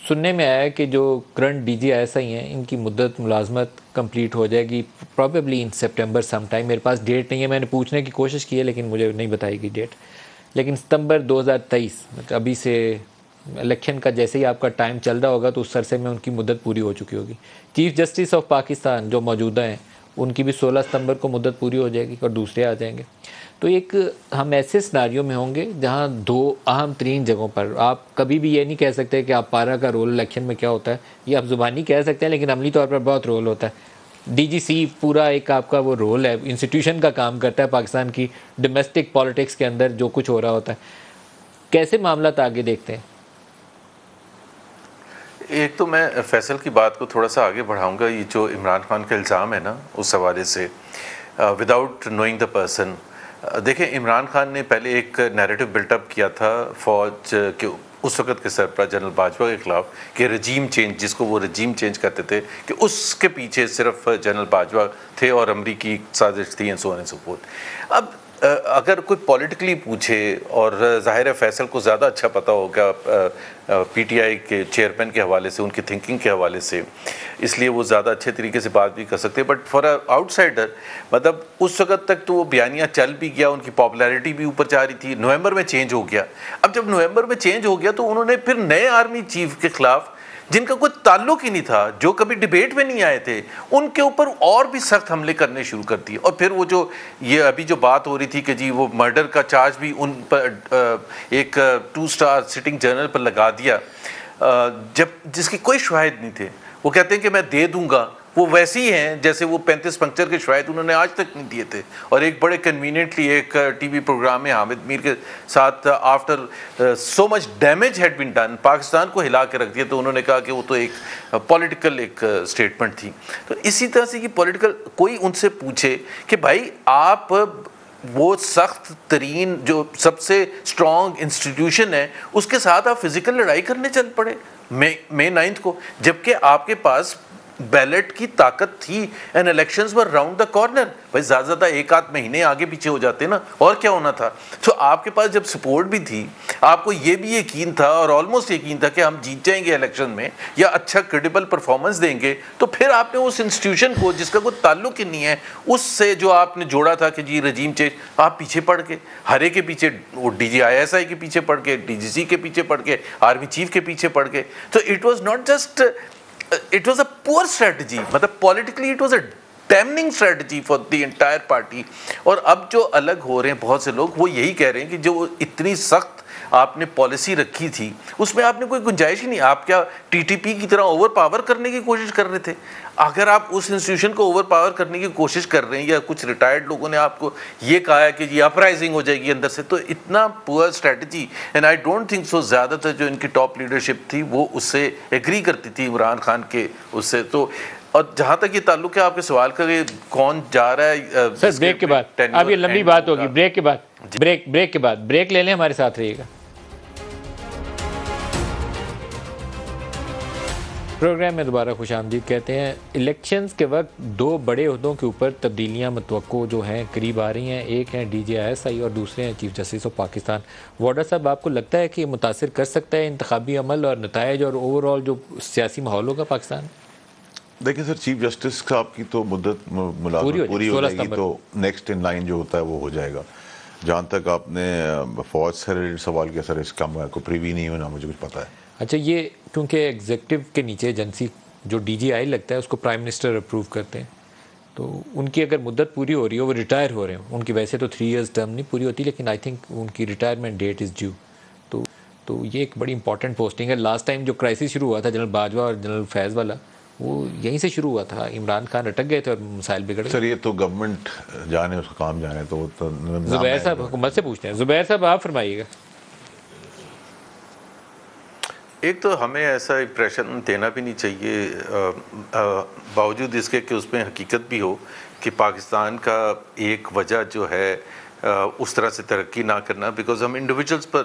سننے میں آیا کہ جو کرنٹ DG ISI ہیں, ان کی مدت ملازمت کمپلیٹ ہو جائے گی probably in September some time. میرے پاس ڈیٹ نہیں ہے, میں نے پوچھنے کی کوشش کی ہے لیکن مجھے نہیں بتائی گئی ڈیٹ, لیکن ستمبر 2023 ابھی سے الیکشن کا جیسے ہی آپ کا ٹائم چل رہا ہوگا تو اس عرصے میں ان کی مدت پوری ہو چکی ہوگی. چیف جسٹس آف پاکستان جو موجودہ ہیں ان کی بھی 16 ستمبر کو مدت پوری ہو جائے گی اور دوسرے آ جائیں گے. تو ایک ہم ایسے سناریو میں ہوں گے جہاں 2 اہم ترین جگہوں پر آپ کبھی بھی یہ نہیں کہہ سکتے کہ آپ پارا کا رول الیکشن میں کیا ہوتا ہے, یہ آپ زبانی کہہ سکتے ہیں لیکن عملی طور پر بہت رول ہوتا ہے. ڈی جی سی پورا ایک آپ کا وہ رول ہے، انسٹیٹیوشن کا کام کرتا ہے پاکستان کی ڈومیسٹک پالیٹکس کے اندر جو کچھ ہو رہا ہوتا ہے، کیسے معاملات آگے دیکھتے ہیں؟ ایک تو میں فیصل کی بات کو تھوڑا سا آگے بڑھاؤں گا. یہ جو عمران خان کا الزام ہے نا اس حوالے سے وداؤٹ نوئنگ دا پرسن، دیکھیں عمران خان نے پہلے ایک نیریٹو بلٹ اپ کیا تھا فوج کے اس وقت کے سربراہ جنرل باجوہ کے خلاف کہ رجیم چینج، جس کو وہ رجیم چینج کہتے تھے، کہ اس کے پیچھے صرف جنرل باجوہ تھے اور امریکی سازش تھی، سو آن اینڈ سو فورتھ. اب اگر کوئی پولیٹیکلی پوچھے، اور ظاہر ہے فیصل کو زیادہ اچھا پتہ ہوگا پی ٹی آئی کے چیئرمین کے حوالے سے، ان کی تھنکنگ کے حوالے سے، اس لیے وہ زیادہ اچھے طریقے سے بات بھی کر سکتے ہیں. بٹ فار آؤٹ سائڈر مطلب اس وقت تک تو وہ بیانیہ چل بھی گیا، ان کی پاپولیرٹی بھی اوپر جا رہی تھی. نومبر میں چینج ہو گیا. اب جب نومبر میں چینج ہو گیا تو انہوں نے پھر نئے آرمی چیف کے خلاف، جن کا کوئی تعلق ہی نہیں تھا، جو کبھی ڈیبیٹ میں نہیں آئے تھے، ان کے اوپر اور بھی سخت حملے کرنے شروع کر دیے. اور پھر وہ جو یہ ابھی جو بات ہو رہی تھی کہ جی وہ مرڈر کا چارج بھی ان پر ایک 2 اسٹار سٹنگ جنرل پر لگا دیا، جس کی کوئی شواہد نہیں تھے. وہ کہتے ہیں کہ میں دے دوں گا. وہ ویسے ہی ہیں جیسے وہ 35 پنکچر کے شواہد انہوں نے آج تک نہیں دیے تھے. اور ایک بڑے کنوینئنٹلی ایک ٹی وی پروگرام میں حامد میر کے ساتھ after so much damage had been done, Pakistan کو ہلا کے رکھ دیا، تو انہوں نے کہا کہ وہ تو ایک پولیٹیکل ایک اسٹیٹمنٹ تھی. تو اسی طرح سے یہ پولیٹیکل، کوئی ان سے پوچھے کہ بھائی آپ وہ سخت ترین جو سب سے اسٹرانگ انسٹیٹیوشن ہے اس کے ساتھ آپ فزیکل لڑائی کرنے چل پڑے مئی 9 کو، جبکہ آپ کے پاس بیلٹ کی طاقت تھی and elections were round the corner. بھائی زیادہ زیادہ 1-8 مہینے آگے پیچھے ہو جاتے نا، اور کیا ہونا تھا. تو آپ کے پاس جب سپورٹ بھی تھی، آپ کو یہ بھی یقین تھا اور آلموسٹ یقین تھا کہ ہم جیت جائیں گے الیکشن میں یا اچھا کریڈیبل پرفارمنس دیں گے، تو پھر آپ نے اس انسٹیٹیوشن کو جس کا کوئی تعلق ہی نہیں ہے اس سے جو آپ نے جوڑا تھا کہ جی رجیم چینج، آپ پیچھے پڑ کے ہرے کے پیچھے، وہ D G I S I کے پیچھے پڑ کے، ڈی جی سی کے پیچھے پڑ کے، آرمی چیف کے پیچھے پڑ کے. تو it was not just it was a poor strategy, مطلب politically it was a damning strategy for the entire party. اور اب جو الگ ہو رہے ہیں بہت سے لوگ، وہ یہی کہہ رہے ہیں کہ جو اتنی سخت آپ نے پالیسی رکھی تھی اس میں آپ نے کوئی گنجائش ہی نہیں. آپ کیا ٹی ٹی پی کی طرح اوور پاور کرنے کی کوشش کر رہے تھے؟ اگر آپ اس انسٹیٹیوشن کو اوور پاور کرنے کی کوشش کر رہے ہیں، یا کچھ ریٹائرڈ لوگوں نے آپ کو یہ کہا ہے کہ یہ اپرائزنگ ہو جائے گی اندر سے، تو اتنا پور strategy. And I don't think so زیادہ تر جو ان کی ٹاپ لیڈرشپ تھی وہ اس سے ایگری کرتی تھی عمران خان کے اس سے. تو اور جہاں تک یہ تعلق ہے آپ کے سوال کا کہ کون جا رہا ہے، سر بریک کے بعد، اب یہ لمبی بات ہوگی، بریک کے بعد، بریک کے بعد بریک لے لیں، ہمارے ساتھ رہیے گا. پروگرام میں دوبارہ خوش آمدید کہتے ہیں. الیکشنز کے وقت 2 بڑے عہدوں کے اوپر تبدیلیاں متوقع جو ہیں قریب آ رہی ہیں. ایک ہیں D G I S I اور دوسرے ہیں چیف جسٹس آف پاکستان. وارڈر صاحب، آپ کو لگتا ہے کہ یہ متاثر کر سکتا ہے انتخابی عمل اور نتائج اور اوور آل جو سیاسی ماحول ہوگا پاکستان؟ دیکھیں سر، چیف جسٹس صاحب کی تو مدت ملازمت پوری ہو جائے گی تو نیکسٹ ان لائن جو ہوتا ہے وہ ہو جائے گا. جہاں تک آپ نے فوج سے ریلیٹڈ سوال کیا سر، اس کا کوئی پریوی نہیں ہونا مجھے کچھ پتہ ہے. اچھا، یہ کیونکہ ایگزیکٹو کے نیچے ایجنسی جو ڈی جی آئی لگتا ہے اس کو پرائم منسٹر اپروو کرتے ہیں، تو ان کی اگر مدت پوری ہو رہی ہو، وہ ریٹائر ہو رہے ہیں، ان کی ویسے تو 3 ایئرز ٹرم نہیں پوری ہوتی، لیکن آئی تھنک ان کی ریٹائرمنٹ ڈیٹ از ڈیو. تو یہ ایک بڑی امپورٹنٹ پوسٹنگ ہے. لاسٹ ٹائم جو کرائسس شروع ہوا تھا جنرل باجوہ اور جنرل فیض والا، وہ یہیں سے شروع ہوا تھا. عمران خان اٹک گئے تھے اور مسائل بگڑ گئے. سر یہ تو گورنمنٹ جانے، اس کا کام جانے. تو زبیر صاحب حکومت سے پوچھتے ہیں. زبیر صاحب آپ فرمائیے گا. ایک تو ہمیں ایسا امپریشن دینا بھی نہیں چاہیے، باوجود اس کے کہ اس میں حقیقت بھی ہو، کہ پاکستان کا ایک وجہ جو ہے اس طرح سے ترقی نہ کرنا، بیکاز ہم انڈیویجولس پر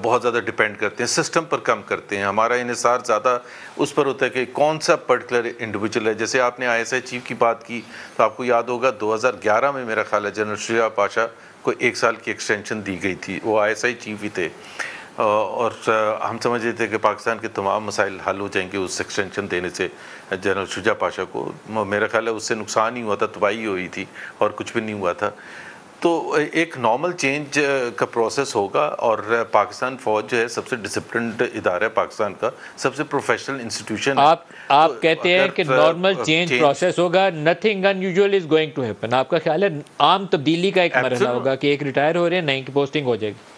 بہت زیادہ ڈیپینڈ کرتے ہیں، سسٹم پر کم کرتے ہیں. ہمارا انحصار زیادہ اس پر ہوتا ہے کہ کون سا پرٹیکولر انڈیویجول ہے. جیسے آپ نے آئی ایس آئی چیف کی بات کی تو آپ کو یاد ہوگا 2011 میں میرا خیال ہے جنرل شجاع پاشا کو 1 سال کی ایکسٹینشن دی گئی تھی. وہ آئی ایس آئی چیف ہی تھے، اور ہم سمجھ رہے تھے کہ پاکستان کے تمام مسائل حل ہو جائیں گے اس ایکسٹینشن دینے سے جنرل شجاع پاشا کو. میرا خیال ہے اس سے نقصان ہی ہوا تھا، تباہی ہوئی تھی اور کچھ بھی نہیں ہوا تھا. تو ایک نارمل چینج کا پروسیس ہوگا، اور پاکستان فوج جو ہے سب سے ڈسپلنڈ ادارہ ہے پاکستان کا، سب سے پروفیشنل انسٹیٹیوشن ہے. آپ کہتے ہیں کہ نارمل چینج پروسیس ہوگا، nothing unusual is going to happen. آپ کا خیال ہے عام تبدیلی کا ایک مرحلہ ہوگا کہ ایک ریٹائر ہو رہے ہیں، نئی کی پوسٹنگ ہو جائے گی؟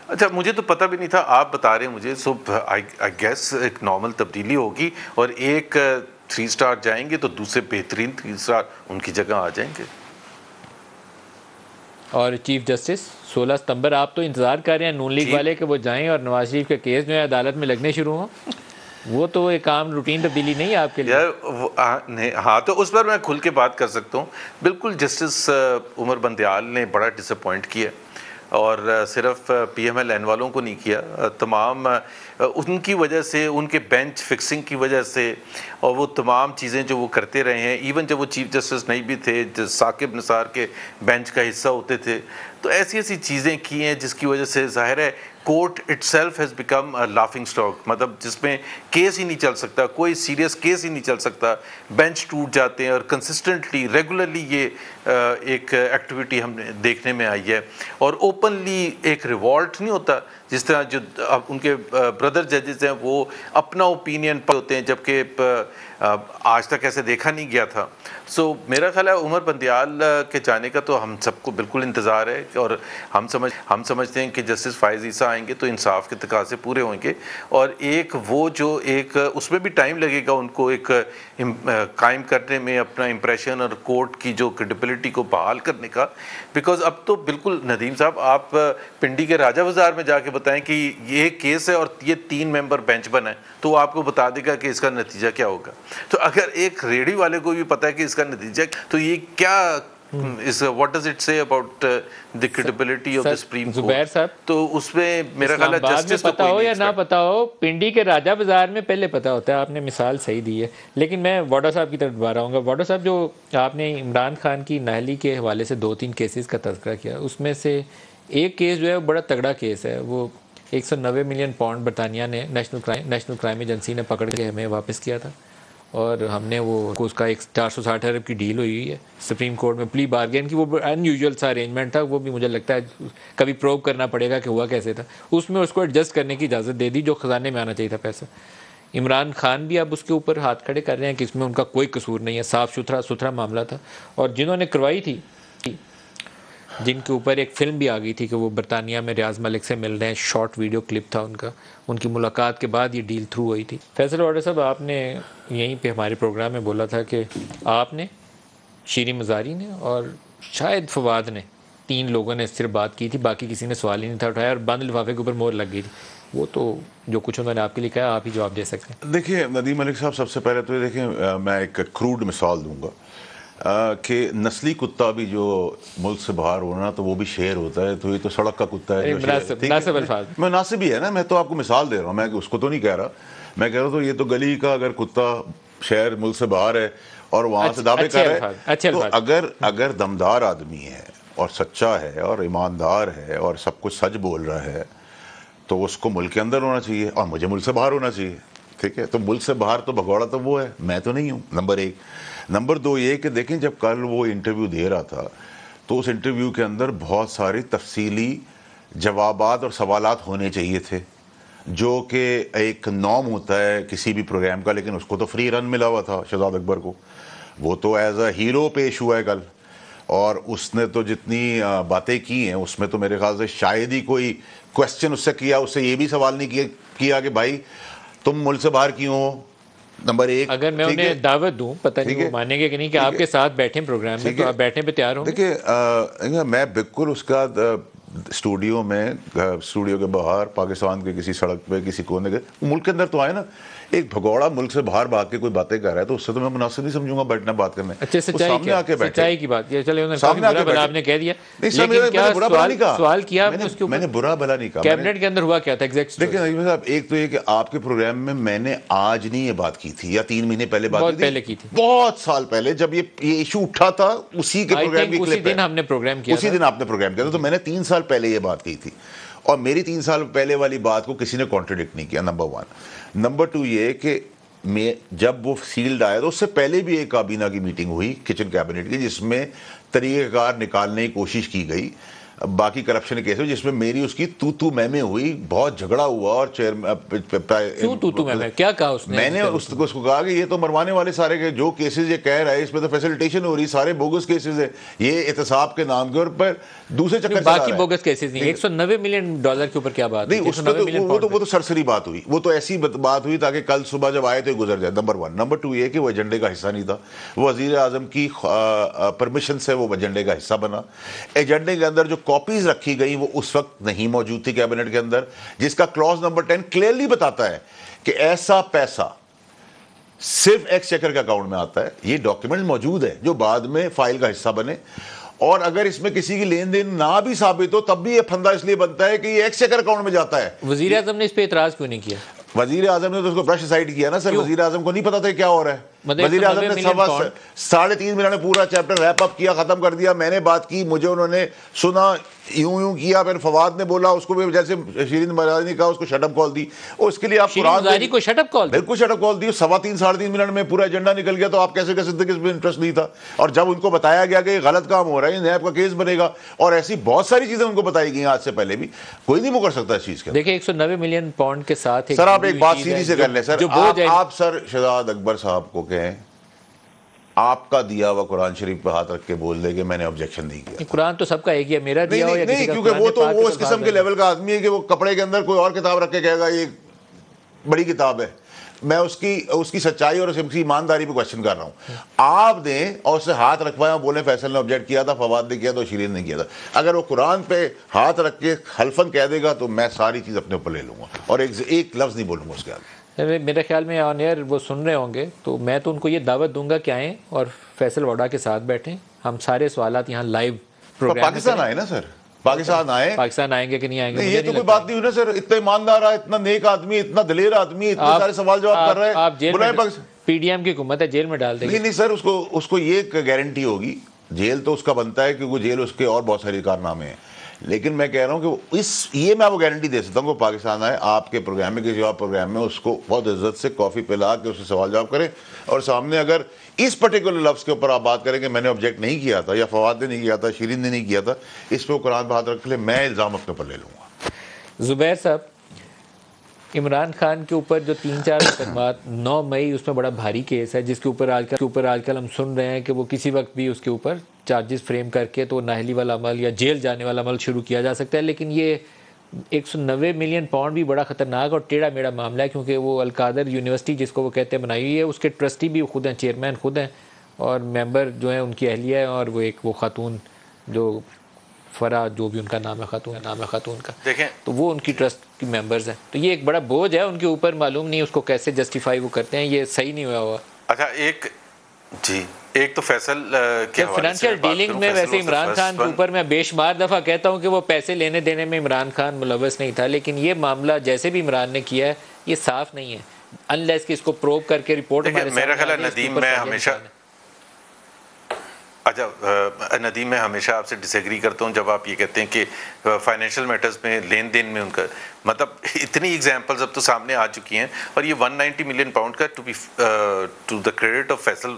اچھا، مجھے تو پتہ بھی نہیں تھا، آپ بتا رہے ہیں مجھے. سو آئی گیس ایک نارمل تبدیلی ہوگی اور ایک 3 اسٹار جائیں گے تو دوسرے بہترین 3 اسٹار ان کی جگہ آ جائیں گے. اور چیف جسٹس 16 ستمبر آپ تو انتظار کر رہے ہیں نون لیگ والے کہ وہ جائیں اور نواز شریف کا کیس جو ہے عدالت میں لگنے شروع ہوں. وہ تو ایک عام روٹین تبدیلی نہیں ہے آپ کے لیے. ہاں تو اس پر میں کھل کے بات کر سکتا ہوں. بالکل جسٹس عمر بندیال نے بڑا ڈس اپوائنٹ کیا اور صرف پی ایم ایل این والوں کو نہیں کیا, تمام ان کی وجہ سے, ان کے بینچ فکسنگ کی وجہ سے, اور وہ تمام چیزیں جو وہ کرتے رہے ہیں, ایون جب وہ چیف جسٹس نہیں بھی تھے, ثاقب نثار کے بینچ کا حصہ ہوتے تھے, تو ایسی ایسی چیزیں کی ہیں جس کی وجہ سے ظاہر ہے court it self has become laughing stock, مطلب جس میں کیس ہی نہیں چل سکتا, کوئی سیریس کیس ہی نہیں چل سکتا, بینچ ٹوٹ جاتے ہیں. اور کنسسٹنٹلی ریگولرلی یہ ایک ایکٹیویٹی ہم نے دیکھنے میں آئی ہے. اور اوپنلی ایک ریوالٹ نہیں ہوتا جس طرح جو اب ان کے بردر ججز ہیں وہ اپنا اوپینین ہوتے ہیں, جبکہ آج تک ایسے دیکھا نہیں گیا تھا. سو میرا خیال ہے عمر بندیال کے جانے کا تو ہم سب کو بالکل انتظار ہے, اور ہم سمجھتے ہیں کہ جسٹس فائز عیسیٰ آئیں گے تو انصاف کے تقاضے پورے ہوئیں گے. اور ایک وہ جو ایک اس میں بھی ٹائم لگے گا ان کو ایک قائم کرنے میں اپنا امپریشن اور کورٹ کی جو کریڈیبلٹی کو بحال کرنے کا, بیکاز اب تو بالکل ندیم صاحب آپ پنڈی کے راجہ بازار میں جا کے بتائیں کہ یہ کیس ہے اور یہ 3 ممبر بینچ بنا ہے, تو وہ آپ کو بتا دے گا کہ اس کا نتیجہ کیا ہوگا. تو اگر ایک ریڈی والے کو بھی پتا ہے کہ اس کا نتیجہ, تو یہ کیا what does it say about the credibility of the Supreme Court. زبیر صاحب تو اس میں میرا خیال ہے جسٹس تو پتا ہو یا نہ پتا ہو, پنڈی کے راجہ بازار میں پہلے پتا ہوتا ہے. آپ نے مثال صحیح دی ہے, لیکن میں واڈا صاحب کی طرف دوبارہ آؤں گا. واڈا صاحب جو آپ نے عمران خان کی نااہلی کے حوالے سے 2-3 کیسز کا تذکرہ کیا, اس میں سے ایک کیس جو ہے وہ بڑا تگڑا کیس ہے. وہ 190 ملین پاؤنڈ برطانیہ نے نیشنل کرائم ایجنسی نے پکڑ کے ہمیں واپس کیا تھا, اور ہم نے وہ اس کا ایک 460 ارب کی ڈیل ہوئی ہے سپریم کورٹ میں, پلی بارگین کی. وہ ان یوزول سا ارینجمنٹ تھا, وہ بھی مجھے لگتا ہے کبھی پروو کرنا پڑے گا کہ ہوا کیسے تھا. اس میں اس کو ایڈجسٹ کرنے کی اجازت دے دی جو خزانے میں آنا چاہیے تھا پیسہ. عمران خان بھی اب اس کے اوپر ہاتھ کھڑے کر رہے ہیں کہ اس میں ان کا کوئی قصور نہیں ہے, صاف ستھرا معاملہ تھا. اور جنہوں نے کروائی تھی, جن کے اوپر ایک فلم بھی آ گئی تھی کہ وہ برطانیہ میں ریاض ملک سے مل رہے ہیں, شارٹ ویڈیو کلپ تھا ان کا, ان کی ملاقات کے بعد یہ ڈیل تھرو ہوئی تھی. فیصل واڈا صاحب, آپ نے یہیں پہ ہمارے پروگرام میں بولا تھا کہ آپ نے, شیریں مزاری نے اور شاید فواد نے, 3 لوگوں نے صرف بات کی تھی, باقی کسی نے سوال ہی نہیں تھا اٹھایا, اور بند لفافے کے اوپر مہر لگ گئی تھی. وہ تو جو کچھ انہوں نے آپ کے لیے کہا آپ ہی جواب دے سکتے ہیں. دیکھیں ندیم ملک صاحب, سب سے پہلے تو دیکھیں میں ایک کروڈ مثال دوں گا کہ نسلی کتا بھی جو ملک سے باہر ہونا تو وہ بھی شیر ہوتا ہے, تو یہ تو سڑک کا کتا ہے, مناسب الفاظ مناسب ہی ہے نا. میں تو آپ کو مثال دے رہا ہوں, میں اس کو تو نہیں کہہ رہا. میں کہہ رہا ہوں تو یہ تو گلی کا اگر کتا شہر ملک سے باہر ہے اور وہاں سے دعوے کر رہا ہے, تو اگر دمدار آدمی ہے اور سچا ہے اور ایماندار ہے اور سب کچھ سچ بول رہا ہے, تو اس کو ملک کے اندر ہونا چاہیے اور مجھے ملک سے باہر ہونا چاہیے. ٹھیک ہے, تو ملک سے باہر تو بھگوڑا تو وہ ہے, میں تو نہیں ہوں, نمبر 1. نمبر 2 یہ کہ دیکھیں جب کل وہ انٹرویو دے رہا تھا تو اس انٹرویو کے اندر بہت ساری تفصیلی جوابات اور سوالات ہونے چاہیے تھے, جو کہ ایک نارم ہوتا ہے کسی بھی پروگرام کا. لیکن اس کو تو فری رن ملا ہوا تھا شہزاد اکبر کو, وہ تو ایز اے ہیرو پیش ہوا ہے کل, اور اس نے تو جتنی باتیں کی ہیں اس میں تو میرے خیال سے شاید ہی کوئی کویسچن اس سے کیا, اس سے یہ بھی سوال نہیں کیا کہ بھائی تم ملک سے باہر کیوں ہو, نمبر 1. اگر میں انہیں دعوت دوں, پتہ نہیں وہ مانیں گے کہ نہیں, کہ آپ کے ساتھ بیٹھیں پروگرام میں, تو آپ بیٹھنے پہ تیار ہوں. دیکھیں میں بالکل اس کا اسٹوڈیو میں, اسٹوڈیو کے باہر پاکستان کے کسی سڑک پہ کسی کونے کے ملک کے اندر تو آئے نا, ایک بھگوڑا ملک سے باہر بھاگ کے کوئی باتیں کر رہا ہے تو اس سے تو میں مناسب نہیں سمجھوں گا بیٹھنا بات کرنے. اچھا, سچائی کی بات, چلے آپ نے کہہ دیا, لیکن کیا سوال کیا میں نے برا بھلا نہیں کہا. کیبنٹ کے اندر ہوا کیا تھا ایگزیکٹ؟ دیکھیں نظیم صاحب, ایک تو یہ کہ آپ کے پروگرام میں میں نے آج نہیں یہ بات کی تھی, یا 3 مہینے پہلے بات کی تھی, بہت سال پہلے جب یہ ایشو اٹھا تھا, اسی کے پروگرام کی اسی دن ہم نے پروگرام کیا, اسی دن آپ نے پروگرام کیا تھا. تو میں نے 3 سال پہلے یہ بات کی تھی, اور میری 3 سال پہلے والی بات کو کسی نے کانٹرڈکٹ نہیں کیا, نمبر 1. نمبر 2 یہ کہ میں جب وہ سیلڈ آیا تو اس سے پہلے بھی ایک کابینہ کی میٹنگ ہوئی کچن کیبنٹ کی, جس میں طریقہ کار نکالنے کی کوشش کی گئی. باقی کرپشن کیس ہوئے جس میں میری اس کی تو میں ہوئی, بہت جھگڑا ہوا, اور کیا کہا اس نے؟ میں نے اس کو کہا کہ یہ تو مروانے والے سارے کے جو کیسز یہ کہہ رہا ہے اس میں تو فیسلٹیشن ہو رہی, سارے بوگس کیسز ہیں, یہ احتساب کے نام کے اوپر دوسرے چکر باقی بوگس کیسز نہیں. $190 ملین کے اوپر کیا بات؟ نہیں, اس پہ وہ تو سرسری بات ہوئی, وہ تو ایسی بات ہوئی تاکہ کل صبح جب آئے تو گزر جائے. نمبر 1. نمبر 2 یہ کہ وہ ایجنڈے کا حصہ نہیں تھا, وہ وزیر اعظم کی پرمیشن سے وہ ایجنڈے کا حصہ بنا. ایجنڈے کے اندر جو کاپیز رکھی گئی وہ اس وقت نہیں موجود تھی کیبنٹ کے اندر, جس کا کلوز نمبر 10 کلیئرلی بتاتا ہے کہ ایسا پیسہ صرف ایکسچیکر کے اکاؤنٹ میں آتا ہے. یہ ڈاکیومنٹ موجود ہے جو بعد میں فائل کا حصہ بنے, اور اگر اس میں کسی کی لین دین نہ بھی ثابت ہو تب بھی یہ پھندا اس لیے بنتا ہے کہ یہ ایکسچیکر اکاؤنٹ میں جاتا ہے. وزیر اعظم نے اس پہ اعتراض کیوں نہیں کیا؟ وزیر اعظم نے تو اس کو برش سائڈ کیا نا سر. وزیر اعظم کو نہیں پتا تھا کیا ہو رہا ہے. وزیر اعظم نے 3.5 منٹ میں پورا چیپٹر ریپ اپ کیا, ختم کر دیا. میں نے بات کی, مجھے انہوں نے سنا, یوں کیا, پھر فواد نے بولا, اس کو بھی جیسے شیرین مزاری نے کہا اس کو شٹ اپ کال دی. اس کے لیے آپ قرآن کو شٹ اپ کال, بالکل شٹ اپ کال دی. 3.5 منٹ میں پورا ایجنڈا نکل گیا. تو آپ کیسے کہہ سکتے کہ اس میں انٹرسٹ نہیں تھا؟ اور جب ان کو بتایا گیا کہ یہ غلط کام ہو رہا ہے, نیب کا کیس بنے گا, اور ایسی بہت ساری چیزیں ان کو بتائی گئی آج سے پہلے بھی, کوئی نہیں مکر سکتا اس چیز کے. دیکھیں $190 ملین کے ساتھ سر آپ ایک بات سیدھی سے کر لیں سر, آپ سر شہزاد اکبر صاحب کو کہیں آپ کا دیا ہوا قرآن شریف پہ ہاتھ رکھ کے بول دے کہ میں نے آبجیکشن نہیں کیا. قرآن تو سب کا ایک ہی ہے, میرا دیا ہوا یا کسی کا. کیونکہ وہ تو وہ اس قسم کے لیول کا آدمی ہے کہ وہ کپڑے کے اندر کوئی اور کتاب رکھ کے کہے گا یہ بڑی کتاب ہے. میں اس کی سچائی اور اس کی ایمانداری پہ کوشچن کر رہا ہوں. آپ دیں اور اس سے ہاتھ رکھوائیں, بولیں فیصل نے آبجیکٹ کیا تھا, فواد نے کیا تھا, شیرین نے کیا تھا. اگر وہ قرآن پہ ہاتھ رکھ کے حلفاً کہہ دے گا تو میں ساری چیز اپنے اوپر لے لوں گا اور ایک لفظ نہیں بولوں گا اس کے آگے. میرے خیال میں آن ایئر وہ سن رہے ہوں گے, تو میں تو ان کو یہ دعوت دوں گا کہ آئیں اور فیصل وڈا کے ساتھ بیٹھیں, ہم سارے سوالات یہاں لائیو پروگرام. پاکستان آئے نا سر, پاکستان آئیں گے کہ نہیں آئیں گے؟ یہ تو کوئی بات نہیں ہوئی نا سر. اتنا ایماندار ہے, اتنا نیک آدمی, اتنا دلیر آدمی, اتنے سارے سوال جواب کر رہے ہیں. آپ جیل میں, پی ڈی ایم کی حکومت ہے, جیل میں ڈال دیں گے؟ نہیں سر, اس کو یہ گارنٹی ہوگی, جیل تو اس کا بنتا ہے کیونکہ جیل اس کے اور بہت سارے کارنامے ہیں. لیکن میں کہہ رہا ہوں کہ یہ میں وہ گارنٹی دے سکتا ہوں کہ پاکستان آئے, آپ کے پروگرام میں, کسی اور پروگرام میں, اس کو بہت عزت سے کافی پلا کے اس سے سوال جواب کریں, اور سامنے اگر اس پرٹیکولر لفظ کے اوپر آپ بات کریں کہ میں نے آبجیکٹ نہیں کیا تھا, یا فواد نے نہیں کیا تھا, شیرین نے نہیں کیا تھا, اس پہ وہ قرآن پہ ہاتھ رکھ لے, میں الزام اپنے اوپر لے لوں گا. زبیر صاحب, عمران خان کے اوپر جو 3-4 مقدمات 9 مئی اس میں بڑا بھاری کیس ہے, جس کے اوپر آج کل ہم سن رہے ہیں کہ وہ کسی وقت بھی اس کے اوپر چارجز فریم کر کے تو نااہلی والا عمل یا جیل جانے والا عمل شروع کیا جا سکتا ہے. لیکن یہ $190 ملین بھی بڑا خطرناک اور ٹیڑھا میڑھا معاملہ ہے, کیونکہ وہ القادر یونیورسٹی جس کو وہ کہتے ہیں بنائی ہوئی ہے, اس کے ٹرسٹی بھی خود ہیں, چیئرمین خود ہیں, اور ممبر جو ہیں ان کی اہلیہ ہے, اور وہ خاتون جو فرا جو بھی ان کا نام ہے خاتون کا, دیکھیں تو وہ ان کی ٹرسٹ کی ممبرز ہیں. تو یہ ایک بڑا بوجھ ہے ان کے اوپر, معلوم نہیں اس کو کیسے جسٹیفائی وہ کرتے ہیں, یہ صحیح نہیں ہوا. اچھا, ایک تو فیصل کے فائنینشیل ڈیلنگ میں ویسے عمران خان کے اوپر میں بے شمار دفعہ کہتا ہوں کہ وہ پیسے لینے دینے میں عمران خان ملوث نہیں تھا, لیکن یہ معاملہ جیسے بھی عمران نے کیا ہے یہ صاف نہیں ہے, انلیس کہ اس کو پروو کر کے رپورٹ ہمارے سامنے. میرا خیال ہے ندیم میں ہمیشہ آپ سے ڈس ایگری کرتا ہوں جب آپ یہ کہتے ہیں کہ فائنینشیل میٹرز میں, لین دین میں ان کا مطلب اتنی ایگزامپلز اب تو سامنے آ چکی ہیں. اور یہ $190 ملین کا to the credit of Faisal,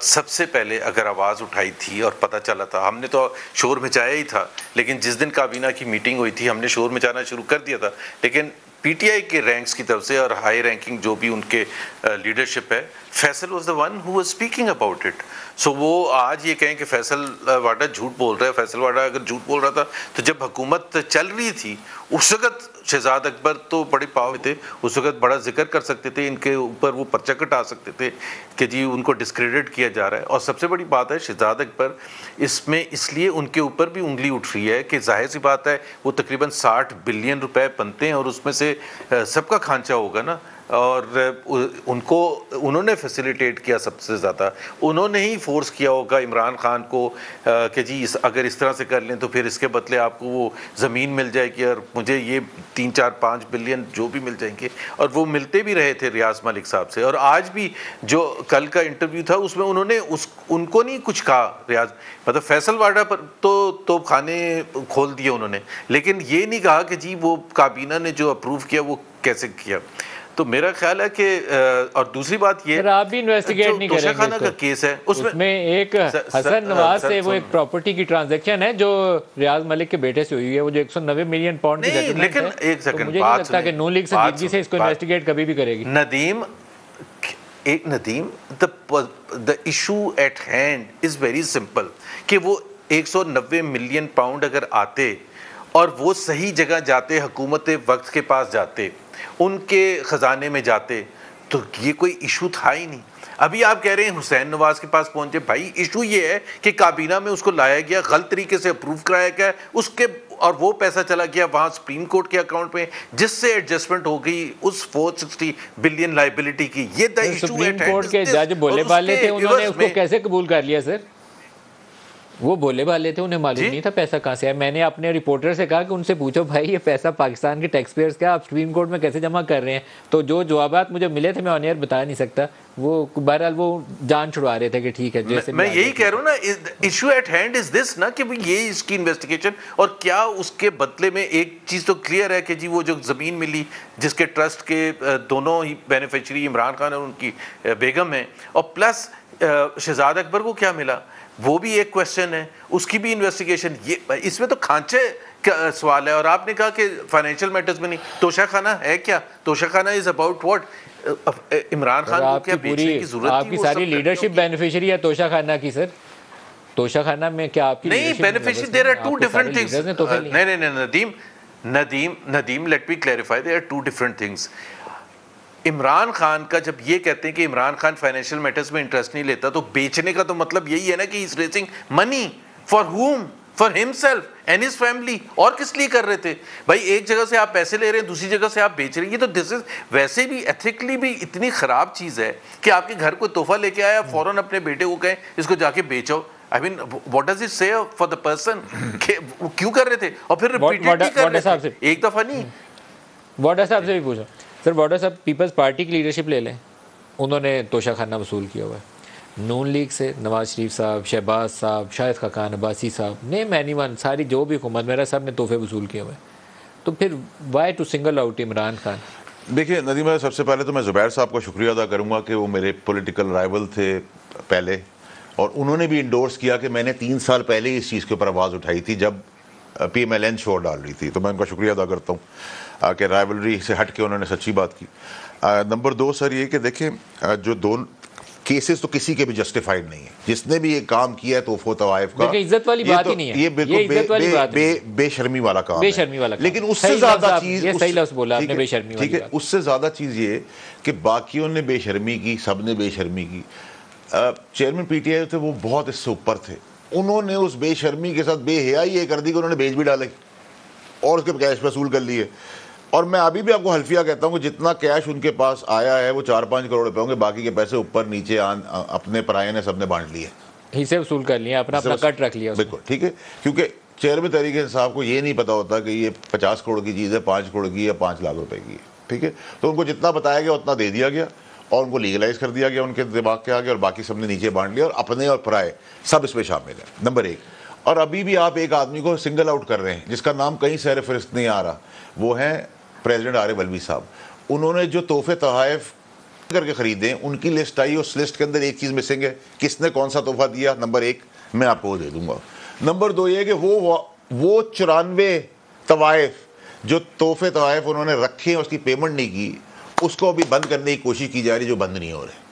سب سے پہلے اگر آواز اٹھائی تھی اور پتہ چلا تھا, ہم نے تو شور مچایا ہی تھا, لیکن جس دن کابینہ کی میٹنگ ہوئی تھی ہم نے شور مچانا شروع کر دیا تھا, لیکن پی ٹی آئی کے رینکس کی طرف سے اور ہائی رینکنگ جو بھی ان کے لیڈرشپ ہے, Faisal was the one who was speaking about it. So وہ آج یہ کہیں کہ فیصل واڈا جھوٹ بول رہا ہے, فیصل واڈا اگر جھوٹ بول رہا تھا تو جب حکومت چل رہی تھی اس وقت شہزاد اکبر تو بڑے پاور تھے, اس وقت بڑا ذکر کر سکتے تھے, ان کے اوپر وہ پرچہ کٹا سکتے تھے کہ جی ان کو ڈسکریڈٹ کیا جا رہا ہے. اور سب سے بڑی بات ہے شہزاد اکبر اس میں اس لیے ان کے اوپر بھی انگلی اٹھ رہی ہے کہ ظاہر سی بات ہے وہ تقریباً $60 بلین بنتے ہیں, اور اس میں سے سب کا کھانچہ ہوگا نا, اور انہوں نے فیسیلیٹیٹ کیا, سب سے زیادہ انہوں نے ہی فورس کیا ہوگا عمران خان کو کہ جی اگر اس طرح سے کر لیں تو پھر اس کے بدلے آپ کو وہ زمین مل جائے گی, اور مجھے یہ 3-4-5 بلین جو بھی مل جائیں گے. اور وہ ملتے بھی رہے تھے ریاض ملک صاحب سے, اور آج بھی جو کل کا انٹرویو تھا اس میں انہوں نے ان کو نہیں کچھ کہا ریاض, مطلب فیصل واڈا پر تو خانے کھول دیے انہوں نے, لیکن یہ نہیں کہا کہ جی وہ کابینہ نے جو اپروو کیا وہ کیسے کیا. تو میرا خیال ہے کہ اور دوسری بات یہ آپ بھی انویسٹیگیٹ نہیں کریں گے. توشہ خانہ کا کیس ہے اس میں ایک حسن نواز سے وہ ایک پراپرٹی کی ٹرانزیکشن ہے جو ریاض ملک کے بیٹے سے ہوئی ہے, وہ جو 190 ملین پاؤنڈ کی سیٹلمنٹ ہے. لیکن ایک سیکنڈ مجھے نہیں لگتا کہ نون لیگ سنجیدگی سے اس کو انویسٹیگیٹ کبھی بھی کرے گی. Nadeem the issue at hand is very simple کہ وہ 190 ملین پاؤنڈ اگر آتے اور وہ صحیح جگہ جاتے, حکومت وقت کے پاس جاتے, ان کے خزانے میں جاتے, تو یہ کوئی ایشو تھا ہی نہیں. ابھی آپ کہہ رہے ہیں حسین نواز کے پاس پہنچے, بھائی ایشو یہ ہے کہ کابینہ میں اس کو لایا گیا, غلط طریقے سے اپروو کرایا گیا اس کے, اور وہ پیسہ چلا گیا وہاں سپریم کورٹ کے اکاؤنٹ میں, جس سے ایڈجسٹمنٹ ہو گئی اس 460 بلین لائبلٹی کی. یہ دا ایشو سپریم کورٹ کے جج بولے والے تھے, انہوں نے اس کو کیسے قبول کر لیا سر؟ وہ بولے والے تھے, انہیں معلوم نہیں تھا پیسہ کہاں سے ہے. میں نے اپنے رپورٹر سے کہا کہ ان سے پوچھو بھائی یہ پیسہ پاکستان کے ٹیکس پیئرز کا آپ سپریم کورٹ میں کیسے جمع کر رہے ہیں. تو جو جوابات مجھے ملے تھے میں آن ایئر بتا نہیں سکتا, وہ بہرحال وہ جان چھڑوا رہے تھے کہ ٹھیک ہے جیسے. میں یہی کہہ رہا ہوں نا, ایشو ایٹ ہینڈ از دس نا, کہ یہ اس کی انویسٹیگیشن, اور کیا اس کے بدلے میں ایک چیز تو کلیئر ہے کہ جی وہ جو زمین ملی جس کے ٹرسٹ کے دونوں ہی بینیفیشری عمران خان اور ان کی بیگم ہیں, اور پلس شہزاد اکبر کو کیا ملا, وہ بھی ایک کویسچن ہے, اس کی بھی انویسٹیگیشن. یہ اس میں تو کھانچے کا سوال ہے. اور آپ نے کہا کہ فائنینشیل میٹرز میں نہیں, توشہ خانہ ہے کیا؟ توشہ خانہ is about what? Imran Khan کو کیا بیچنے کی ضرورت تھی؟ آپ کی ساری لیڈرشپ بینیفیشری ہے توشہ خانہ کی سر. توشہ خانہ میں کیا آپ کی نہیں beneficiary? There are two different things. نہیں Nadeem let me clarify, there are two different things. Imran Khan کا جب یہ کہتے ہیں کہ عمران خان فائنینشیل میٹرز میں انٹرسٹ نہیں لیتا, تو بیچنے کا تو مطلب یہی ہے نا کہ he's raising money for whom? For himself and his family. اور کس لیے کر رہے تھے بھائی؟ ایک جگہ سے آپ پیسے لے رہے ہیں, دوسری جگہ سے آپ بیچ رہے ہیں. یہ تو دس از ویسے بھی ایتھیکلی بھی اتنی خراب چیز ہے کہ آپ کے گھر کوئی تحفہ لے کے آیا, فوراً اپنے بیٹے کو کہیں اس کو جا کے بیچو. I mean, what does it say for the person? کیوں کر رہے تھے؟ اور پھر ریپیٹڈلی کر رہے تھے, ایک دفعہ نہیں. واڈا صاحب سے بھی پوچھو سر. واڈا صاحب پیپلز پارٹی کی لیڈرشپ لے لیں, انہوں نے توشہ خانہ وصول کیا ہوا ہے. نون لیگ سے نواز شریف صاحب, شہباز صاحب, شاہد خاقان عباسی صاحب, نیم اینی ون, ساری جو بھی حکومت میرا صاحب نے تحفے وصول کیے ہوئے ہیں. تو پھر why to single out Imran Khan? دیکھیے ندیم بھائی, سب سے پہلے تو میں زبیر صاحب کا شکریہ ادا کروں گا کہ وہ میرے پولیٹیکل رائول تھے پہلے, اور انہوں نے بھی انڈورس کیا کہ میں نے 3 سال پہلے ہی اس چیز کے اوپر آواز اٹھائی تھی جب پی ایم ایل این شور ڈال رہی تھی. تو میں ان کا شکریہ ادا کرتا ہوں کہ رائولری سے ہٹ کے انہوں نے سچی بات کی. نمبر 2 سر یہ کہ دیکھیں, جو دو کیسز تو کسی کے بھی جسٹیفائڈ نہیں ہے. جس نے بھی یہ کام کیا ہے توفیق و طوائف کا, عزت والی بات ہی نہیں ہے, یہ بالکل بے شرمی والا کام ہے. لیکن اس سے زیادہ چیز, یہ صحیح لفظ بولا آپ نے, بے شرمی والی ٹھیک ہے, اس سے زیادہ چیز یہ کہ باقیوں نے بے شرمی کی, سب نے بے شرمی کی. چیئرمین پی ٹی آئی تھے وہ بہت اس سے اوپر تھے, انہوں نے اس بے شرمی کے ساتھ بے حیائی یہ کر دی کہ انہوں نے بیچ بھی ڈالے اور اس کے کیش وصول کر لیے. اور میں ابھی بھی آپ کو حلفیہ کہتا ہوں کہ جتنا کیش ان کے پاس آیا ہے وہ 4-5 کروڑ روپے ہوں گے, باقی کے پیسے اوپر نیچے اپنے پرائے نے سب نے بانٹ لیے, حصے وصول کر لیے, اپنا کٹ رکھ لیا. بالکل ٹھیک ہے, کیونکہ چیئرمین تحریک انصاف کو یہ نہیں پتا ہوتا کہ یہ 50 کروڑ کی چیز ہے, 5 کروڑ کی یا 5 لاکھ روپے کی ہے. ٹھیک ہے, تو ان کو جتنا بتایا گیا اتنا دے دیا گیا اور ان کو لیگلائز کر دیا گیا ان کے دماغ کے آگے, اور باقی سب نے نیچے بانٹ لیا, اور اپنے اور پرائے سب اس میں شامل ہیں. نمبر 1. اور ابھی بھی آپ ایک آدمی کو سنگل آؤٹ کر رہے ہیں جس کا نام کہیں سیر فہرست نہیں آ رہا, وہ ہیں پریزیڈنٹ عارف الوی صاحب. انہوں نے جو تحفے تحائف کر کے خریدے ہیں ان کی لسٹ آئی, اس لسٹ کے اندر ایک چیز مسنگ ہے, کس نے کون سا تحفہ دیا. نمبر 1 میں آپ کو وہ دے دوں گا. نمبر 2 یہ کہ وہ 94 طوائف جو تحفے تحائف انہوں نے رکھے ہیں اس کی پیمنٹ نہیں کی, اس کو بھی بند کرنے کی کوشش کی جا رہی جو بند نہیں ہو رہے.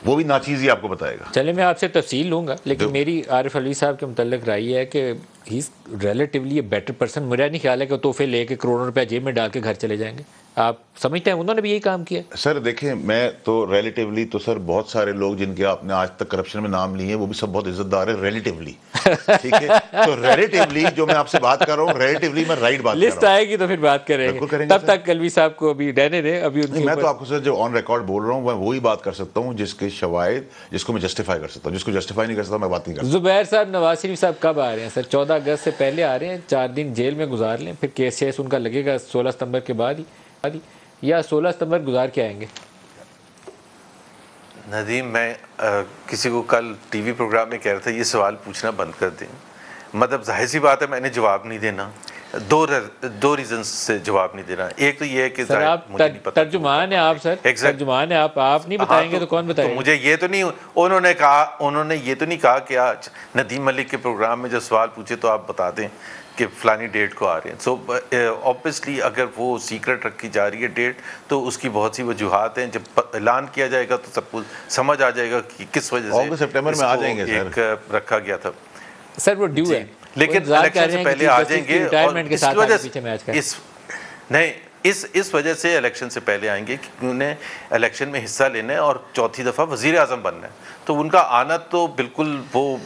وہ بھی ناچیز ہی آپ کو بتائے گا. چلے میں آپ سے تفصیل لوں گا, لیکن میری عارف الوی صاحب کے متعلق رائے ہے کہ he is relatively a better person. میرا نہیں خیال ہے کہ تحفے لے کے کروڑوں روپے جیب میں ڈال کے گھر چلے جائیں گے. آپ سمجھتے ہیں انہوں نے بھی یہی کام کیا؟ سر دیکھیں, میں تو ریلیٹیولی تو سر بہت سارے لوگ جن کے آپ نے آج تک کرپشن میں نام لیے ہیں وہ بھی سب بہت عزت دار ہے ریلیٹیولی. ٹھیک ہے, تو ریلیٹیولی جو میں آپ سے بات کر رہا ہوں ریلیٹیولی میں رائٹ بات کر رہا ہوں. لسٹ آئے گی تو پھر بات کریں گے, تب تک الوی صاحب کو ابھی رہنے دیں. ابھی میں تو آپ کو سر جو آن ریکارڈ بول رہا ہوں میں وہی بات کر سکتا ہوں جس کے شواہد, جس کو میں جسٹیفائی کر سکتا ہوں, جس کو جسٹیفائی نہیں کر سکتا میں بات نہیں کر سکتا. زبیر صاحب, نواز شریف صاحب کب آ رہے ہیں سر؟ 14 اگست سے پہلے آ رہے ہیں, 4 دن جیل میں گزار لیں, پھر کیس ان کا لگے گا 16 ستمبر کے بعد ہی, یا 16 ستمبر گزار کے آئیں گے؟ ندیم, میں کسی کو کل ٹی وی پروگرام میں کہہ رہا تھا یہ سوال پوچھنا بند کر دیں. مطلب ظاہر سی بات ہے میں نے جواب نہیں دینا, دو ریزنز سے جواب نہیں دینا. ایک تو یہ ہے کہ سر آپ ترجمان ہیں، آپ سر ترجمان ہیں، آپ نہیں بتائیں گے تو کون بتائے گا؟ مجھے یہ تو نہیں، انہوں نے یہ تو نہیں کہا کہ آج ندیم ملک کے پروگرام میں جب سوال پوچھے تو آپ بتا دیں کہ فلانی ڈیٹ کو آ رہے ہیں. سو اوبیسلی اگر وہ سیکرٹ رکھی جا رہی ہے ڈیٹ تو اس کی بہت سی وجوہات ہیں. جب اعلان کیا جائے گا تو سب کو سمجھ آ جائے گا کہ کس وجہ سے سپٹمبر میں آ جائیں گے ایک رکھا گیا تھا. سر وہ ڈیو ہے، لیکن الیکشن سے پہلے آ جائیں گے، اور اس وجہ سے الیکشن سے پہلے آئیں گے کہ انہیں الیکشن میں حصہ لینا ہے اور چوتھی دفعہ وزیر اعظم بننا ہے. تو ان کا آنا تو بالکل وہ